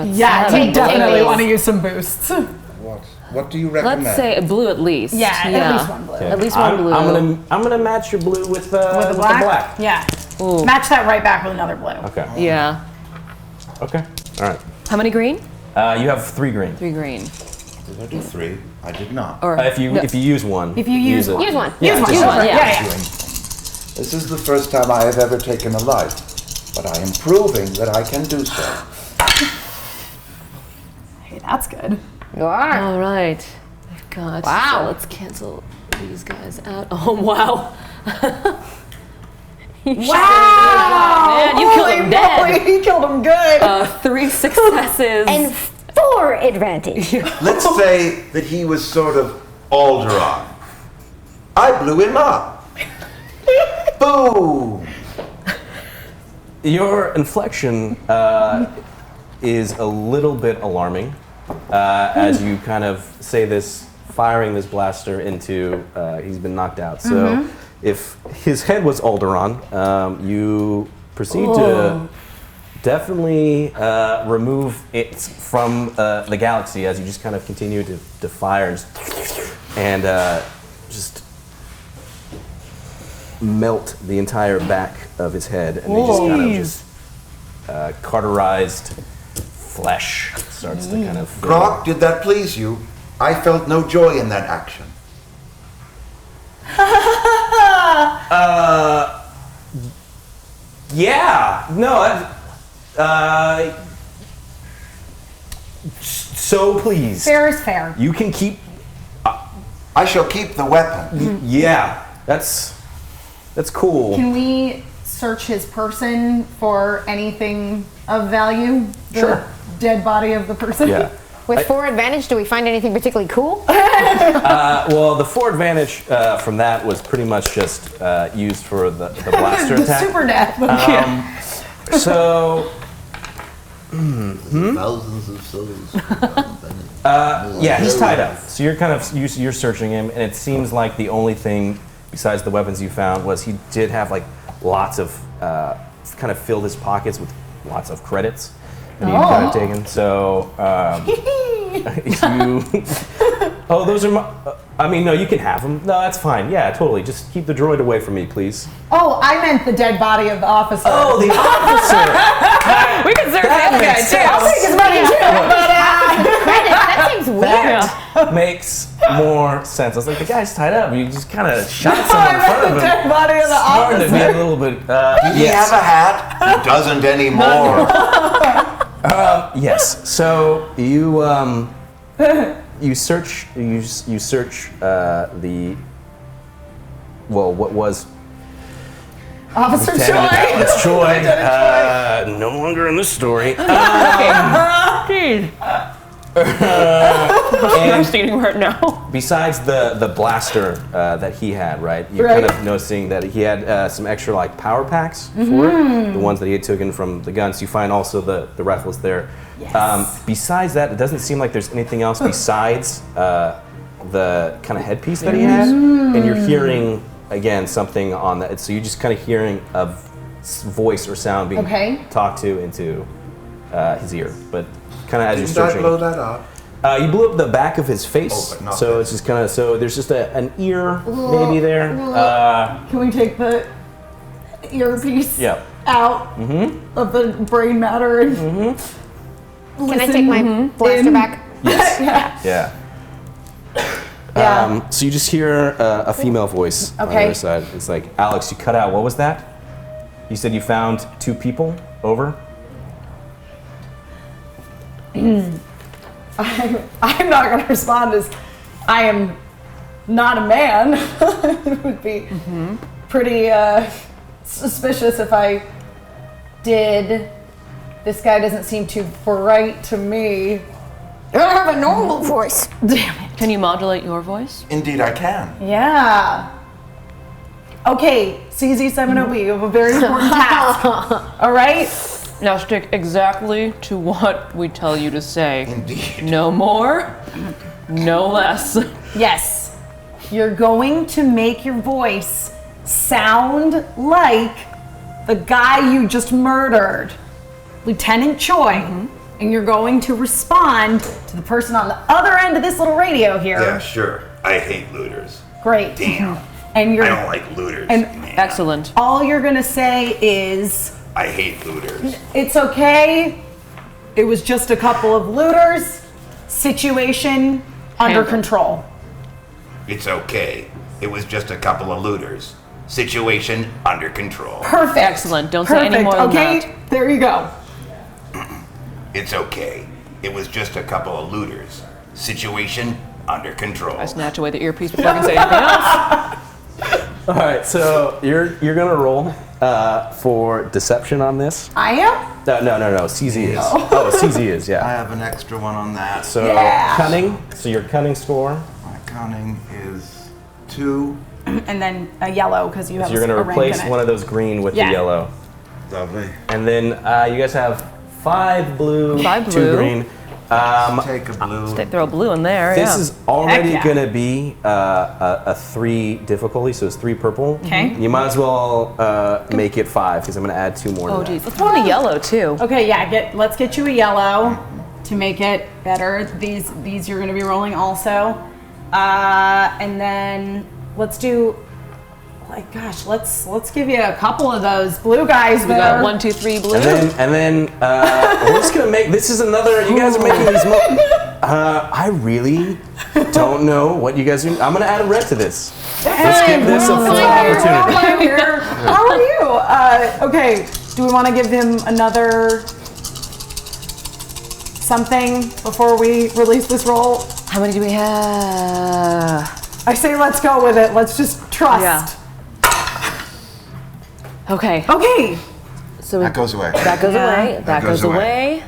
B: Yeah,
D: Take
B: I definitely
D: these.
B: want to use some boosts.
C: What do you recommend?
E: Let's say a blue at least.
B: Yeah, at least one blue.
A: Okay.
E: At least one blue.
A: I'm gonna match your blue with
B: With
A: the
B: the black?
A: black.
B: Yeah.
E: Ooh.
B: Match that right back with another blue.
A: Okay.
E: Yeah.
A: Okay. All right.
E: How many green?
A: You have 3 green.
E: 3 green.
C: Did I do 3? I did not.
E: Or
A: If you use one.
B: If you use
A: it.
D: Use one.
A: Yeah,
B: Use one.
A: just
B: Use
A: one.
B: one.
E: Yeah.
B: Yeah.
C: This is the first time I have ever taken a life, but I am proving that I can do so.
B: Hey, that's good.
D: You are.
E: All right. I've got.
D: Wow.
E: So let's cancel these guys out. Oh wow.
B: Wow!
E: Man, you killed him dead.
B: He killed him good.
E: 3 successes.
G: And 4 advantage.
C: Let's say that he was sort of Alderaan. I blew him up. Boom!
A: Your inflection is a little bit alarming as you kind of say this, firing this blaster into. He's been knocked out. So if his head was Alderaan, you proceed to definitely remove it from the galaxy as you just kind of continue to fire and just melt the entire back of his head, and they just kind of just cauterized flesh starts to kind of fill.
C: Grok, did that please you? I felt no joy in that action.
A: Yeah, no, so please,
B: Fair is fair.
A: you can keep.
C: I shall keep the weapon.
A: Yeah, that's cool.
B: Can we search his person for anything of value? The
A: Sure.
B: dead body of the person?
A: Yeah.
D: With 4 advantage, do we find anything particularly cool?
A: Well, the 4 advantage from that was pretty much just used for the blaster
B: The
A: attack.
B: super death.
A: So,
H: Thousands of souls.
A: yeah, he's tied up. So you're searching him, and it seems like the only thing besides the weapons you found was he did have like lots of kind of filled his pockets with lots of credits that he had kind of taken. So you. Oh, those are my. I mean, no, you can have them. No, that's fine. Yeah, totally. Just keep the droid away from me, please.
B: Oh, I meant the dead body of the officer.
A: Oh, the officer.
E: We can search that guy
A: makes
E: too.
A: sense.
B: I'll take his money too, but
D: Credits, that seems weird.
A: Makes more sense. I was like, the guy's tied up. You just kind of shot
B: I
A: someone in
B: meant
A: front
B: the
A: of him.
B: dead body of the
A: Starting to be a
B: officer.
A: little bit.
C: Did he have a hat? He doesn't anymore.
A: Yes. So you search the what was
B: Officer
A: Lieutenant
B: Choy.
A: Alex Choy. No longer in this story.
B: Jeez.
E: I'm stating right now.
A: Besides the blaster that he had, right? You're
B: Right.
A: kind of noticing that he had some extra like power packs for it, the ones that he had taken from the guns. You find also the rifles there.
B: Yes.
A: Besides that, it doesn't seem like there's anything else besides the kind of headpiece that he had, and you're hearing again something on that. So you're just kind of hearing a voice or sound being talked to into his ear, but kind of as you're
C: Did I
A: searching.
C: blow that up?
A: You blew up the back of his face,
C: but not
A: so
C: this.
A: it's just kind of there's just an ear maybe there.
B: Can we take the earpiece
A: Yeah.
B: out of the brain matter? And
D: Can I take my blaster back?
A: Yes.
B: Yeah.
A: Yeah. So you just hear a female voice on the
B: Okay.
A: other side. It's like, Alex, you cut out. What was that? You said you found 2 people. Over.
B: I'm not going to respond as I am not a man. It would be pretty suspicious if I did. This guy doesn't seem too bright to me.
G: I don't have a normal voice.
B: Damn it.
E: Can you modulate your voice?
C: Indeed, I can.
B: Yeah. Okay, CZ70B, you have a very important task. All right?
E: Now stick exactly to what we tell you to say.
C: Indeed.
E: No more, no less.
B: Yes. You're going to make your voice sound like the guy you just murdered, Lieutenant Choy. And you're going to respond to the person on the other end of this little radio here.
C: Yeah, sure. I hate looters.
B: Great.
C: Damn.
B: And you're
C: I don't like looters.
B: And-
C: man.
E: Excellent.
B: all you're going to say is,
C: I hate looters.
B: it's okay. It was just a couple of looters. Situation under
E: Handle.
B: control.
C: It's okay. It was just a couple of looters. Situation under control.
B: Perfect.
E: Excellent. Don't say any more than
B: okay,
E: that.
B: there you go.
C: It's okay. It was just a couple of looters. Situation under control.
E: I snatch away the earpiece before I can say anything else.
A: All right. So you're gonna roll for deception on this.
B: I am?
A: No. CZ is. Oh, CZ is.
C: I
A: Yeah.
C: have an extra one on that.
A: So
B: Yeah.
A: cunning. So your cunning score.
C: My cunning is 2.
B: And then a yellow because you have
A: You're gonna
B: a rank
A: replace
B: in it.
A: one of those green with
B: Yeah.
A: the yellow,
C: Lovely.
A: and then you guys have 5 blue,
E: 5
A: 2
E: blue.
A: green.
C: Take a blue.
E: Throw a blue in there.
A: This
E: yeah.
A: is already
B: Heck yeah.
A: gonna be a 3 difficulty, so it's 3 purple.
B: Okay.
A: You might as well make it 5 because I'm gonna add 2 more.
E: Oh
A: to that.
E: geez, let's throw in a yellow too.
B: Okay, yeah, let's get you a yellow to make it better. These you're gonna be rolling also. And then let's do, like, gosh, let's give you a couple of those blue guys.
E: We got 1, 2, 3 blue.
A: And then we're just gonna make this is another. You guys are making these. I really don't know what you guys are. I'm gonna add a red to this. Let's give this a full opportunity.
B: How are you? Okay, do we want to give him another something before we release this roll?
E: How many do we have?
B: I say let's go with it. Let's just trust.
E: Yeah. Okay.
B: Okay.
E: So
C: That goes away.
E: that goes away. That
C: goes
E: goes away.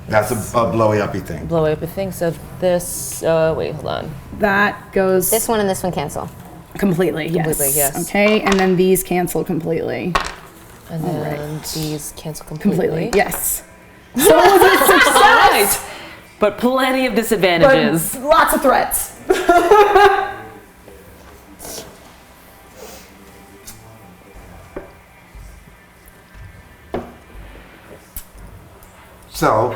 C: That's a blowy uppy thing.
E: Blow up a thing. So this. Wait, hold on.
B: That goes
D: This one and this one cancel.
B: completely. Yes.
E: Completely, yes.
B: Okay, and then these cancel completely.
E: And then these cancel completely.
B: Completely. Yes. So it was a success.
E: But plenty of
B: But
E: disadvantages.
B: lots of threats.
C: So,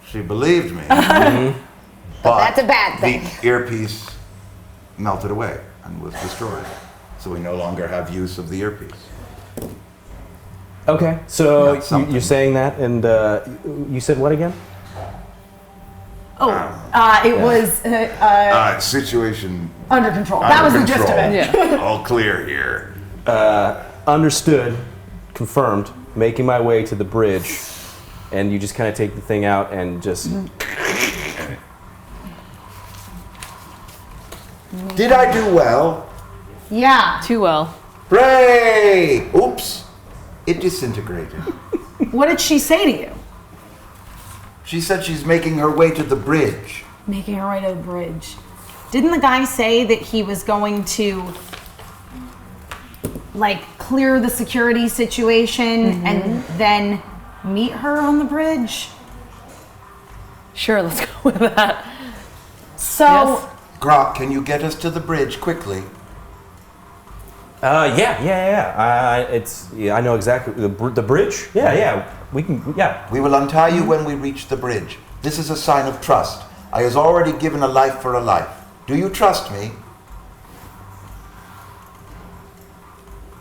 C: she believed me.
D: But that's a bad thing.
C: The earpiece melted away and was destroyed. So we no longer have use of the earpiece.
A: Okay, so
C: Not something.
A: you're saying that, and you said what again?
B: It was
C: Situation
B: under control. That was the gist of it.
E: Yeah.
C: all clear here.
A: Understood, confirmed. Making my way to the bridge, and you just kind of take the thing out and just.
C: Did I do well?
B: Yeah.
E: Too well.
C: Hooray! Oops. It disintegrated.
B: What did she say to you?
C: She said she's making her way to the bridge.
B: Making her way to the bridge. Didn't the guy say that he was going to, like, clear the security situation and then meet her on the bridge?
E: Sure, let's go with that.
B: So,
E: Yes.
C: Grok, can you get us to the bridge quickly?
A: I know exactly the bridge. Yeah. We can. Yeah.
C: We will untie you when we reach the bridge. This is a sign of trust. I has already given a life for a life. Do you trust me?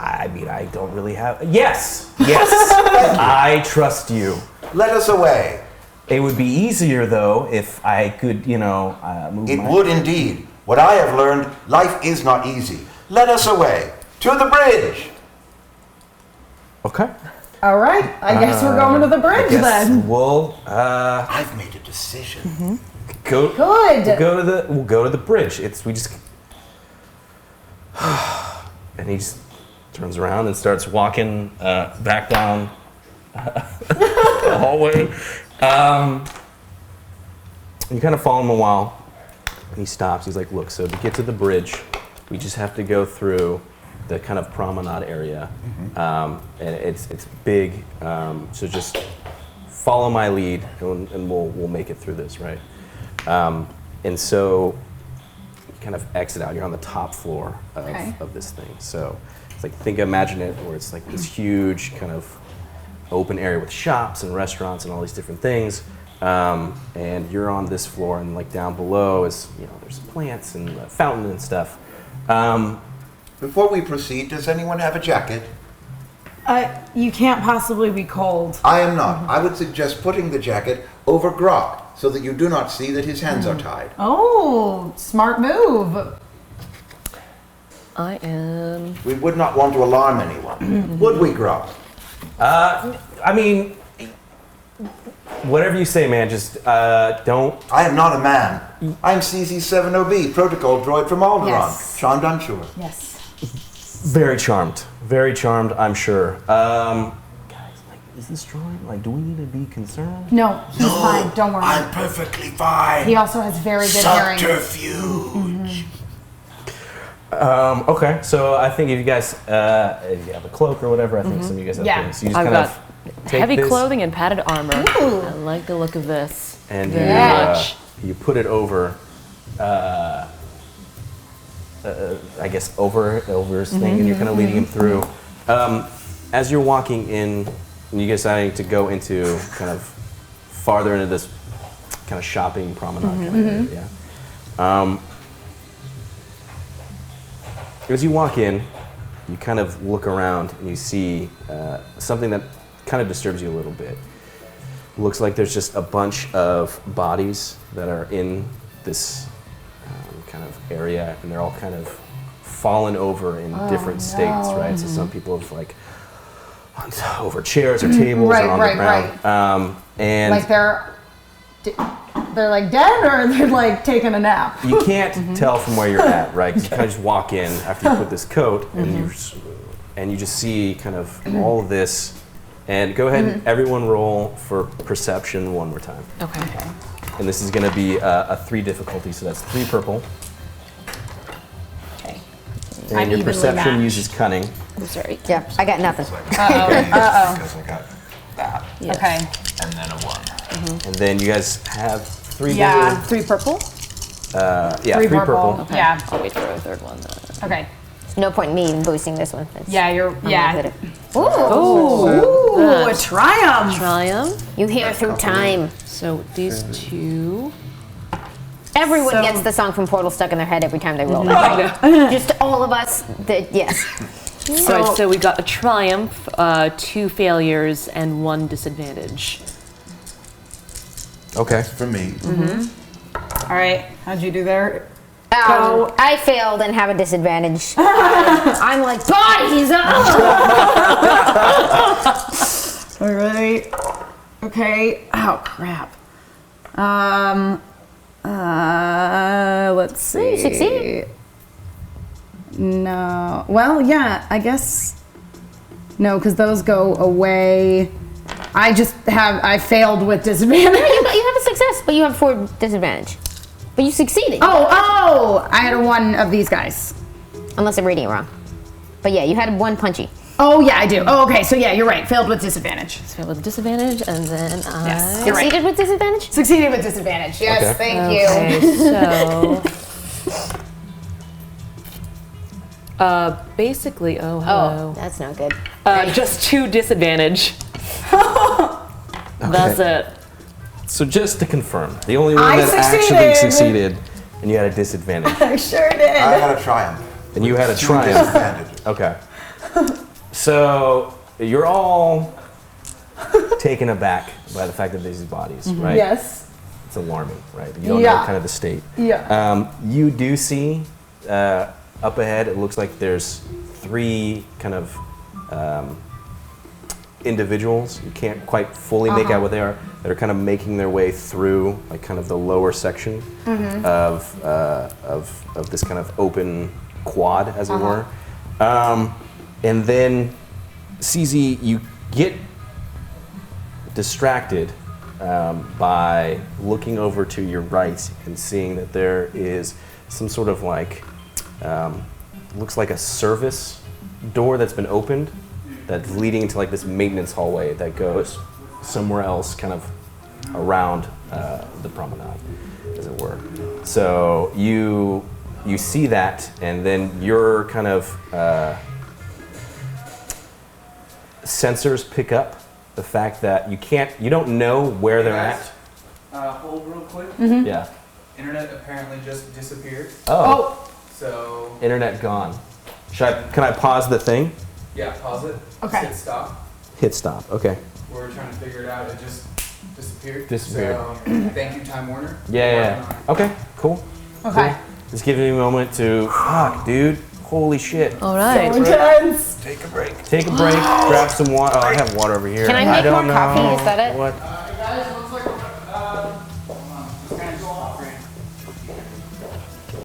A: I mean, I don't really have. Yes. I trust you.
C: Let us away.
A: It would be easier though if I could, move.
C: It would indeed. What I have learned, life is not easy. Let us away. To the bridge.
A: Okay.
B: all right. I guess we're going to the bridge then.
A: We'll
C: I've made a decision.
A: go.
B: Good.
A: We'll go to the bridge. And he just turns around and starts walking back down the hallway. You kind of follow him a while, and he stops. He's like, "Look, so to get to the bridge, we just have to go through the kind of promenade area, and it's big. So just follow my lead, and we'll make it through this, right?" And so you kind of exit out. You're on the top floor of this thing. So it's like imagine it where it's like this huge kind of open area with shops and restaurants and all these different things. And you're on this floor, and like down below is there's plants and a fountain and stuff.
C: Before we proceed, does anyone have a jacket?
B: You can't possibly be cold.
C: I am not. I would suggest putting the jacket over Grok so that you do not see that his hands are tied.
B: Oh, smart move.
E: I am.
C: We would not want to alarm anyone. Would we, Grok?
A: I mean, whatever you say, man. Just don't.
C: I am not a man. I'm CZ7OB, protocol droid from Alderaan.
B: Yes.
C: Charmed, I'm sure.
B: Yes.
A: Very charmed. Very charmed, I'm sure. Guys, like, is this droid? Like, do we need to be concerned?
B: No, he's fine. Don't worry.
C: I'm perfectly fine.
B: He also has very good hearing.
C: Subterfuge.
A: Okay, so I think if you guys, if you have a cloak or whatever, I think some of you guys have things. So you just
E: I've
A: kind
E: got
A: of take
E: heavy
A: this,
E: clothing and padded armor.
B: Ooh.
E: I like the look of this.
A: and
E: very much.
A: you put it over. I guess over his thing, and you're kind of leading him through. As you're walking in, and you deciding to go into kind of farther into this kind of shopping promenade kind of area. As you walk in, you kind of look around and you see something that kind of disturbs you a little bit. Looks like there's just a bunch of bodies that are in this kind of area, and they're all kind of fallen over in different states, right? So some people have like over chairs or tables or on the ground, and
B: Like they're like dead, or they're like taking a nap.
A: you can't tell from where you're at, right? 'Cause you kind of just walk in after you put this coat, and you just see kind of all of this. And go ahead and everyone roll for perception one more time.
E: Okay.
A: And this is going to be a 3 difficulty, so that's 3 purple.
B: Okay.
A: And
B: I'm
A: your
B: evenly
A: perception
B: matched.
A: uses cunning.
G: I'm sorry. Yeah, I got nothing.
C: Because I got that.
E: Yes.
B: Okay.
C: And then a 1.
A: And then you guys have 3
B: Yeah.
G: 3 purple?
A: yeah, 3 purple.
E: Okay.
B: Yeah.
E: I'll wait for a third one.
B: Okay.
G: There's no point in me boosting this one.
B: Yeah, you're.
G: I'm
B: Yeah.
G: good at it.
B: Ooh, a triumph.
E: Triumph.
G: You hear through time.
E: So these two.
G: Everyone
B: So-
G: gets the song from Portal stuck in their head every time they roll that. Right? Just all of us. Yes.
E: So we got a triumph, 2 failures, and 1 disadvantage.
A: Okay.
C: For me.
B: All right. How'd you do there?
G: I failed and have a disadvantage. I'm like, bodies!
B: All right. Okay. Oh crap. Let's see.
G: You succeeded.
B: No. Well, yeah. I guess. No, because those go away. I failed with disadvantage.
D: You have a success, but you have 4 disadvantage. But you succeeded.
B: Oh! I had a 1 of these guys.
D: Unless I'm reading it wrong. But yeah, you had 1 punchy.
B: Oh yeah, I do. Oh, okay, so yeah, you're right. Failed with disadvantage.
E: Failed with disadvantage, and then
B: Yes, you're right.
D: Succeeded with disadvantage?
B: Succeeded with disadvantage. Yes,
A: Okay.
B: thank you.
E: Okay, so basically, hello.
D: That's not good.
E: Just 2 disadvantage. That's it.
A: So just to confirm, the only one
B: I
A: that
B: succeeded.
A: actually succeeded, and you had a disadvantage,
B: I sure did.
C: I had a triumph.
A: and you had a
C: Two
A: triumph.
C: disadvantages.
A: Okay. So you're all taken aback by the fact that there's these bodies, right?
B: Yes.
A: It's alarming, right? You don't know
B: Yeah.
A: kind of the state.
B: Yeah.
A: You do see up ahead, it looks like there's 3 kind of individuals. You can't quite fully make out what they are. That are kind of making their way through, like kind of the lower section of this kind of open quad, as it were. And then, CZ, you get distracted by looking over to your right and seeing that there is some sort of like, looks like a service door that's been opened that's leading into like this maintenance hallway that goes somewhere else kind of around the promenade, as it were. So you see that, and then your kind of sensors pick up the fact that you don't know where they're at.
F: Hold real quick.
A: Yeah.
F: Internet apparently just disappeared.
A: Oh.
F: So
A: Internet gone. Can I pause the thing?
F: yeah, pause it.
B: Okay.
F: Hit stop.
A: Hit stop. Okay.
F: We're trying to figure it out. It just disappeared.
A: Disappeared.
F: So thank you, Time Warner.
A: Yeah.
F: Working on it.
A: Okay. Cool.
B: Okay.
A: Cool. Just giving me a moment to. Fuck, dude. Holy shit.
E: All right.
B: Intense.
A: Take a break. Grab some water. Oh, I have water over here.
D: Can I
A: I
D: make
A: don't
D: more coffee?
A: know
D: Is that it?
A: What?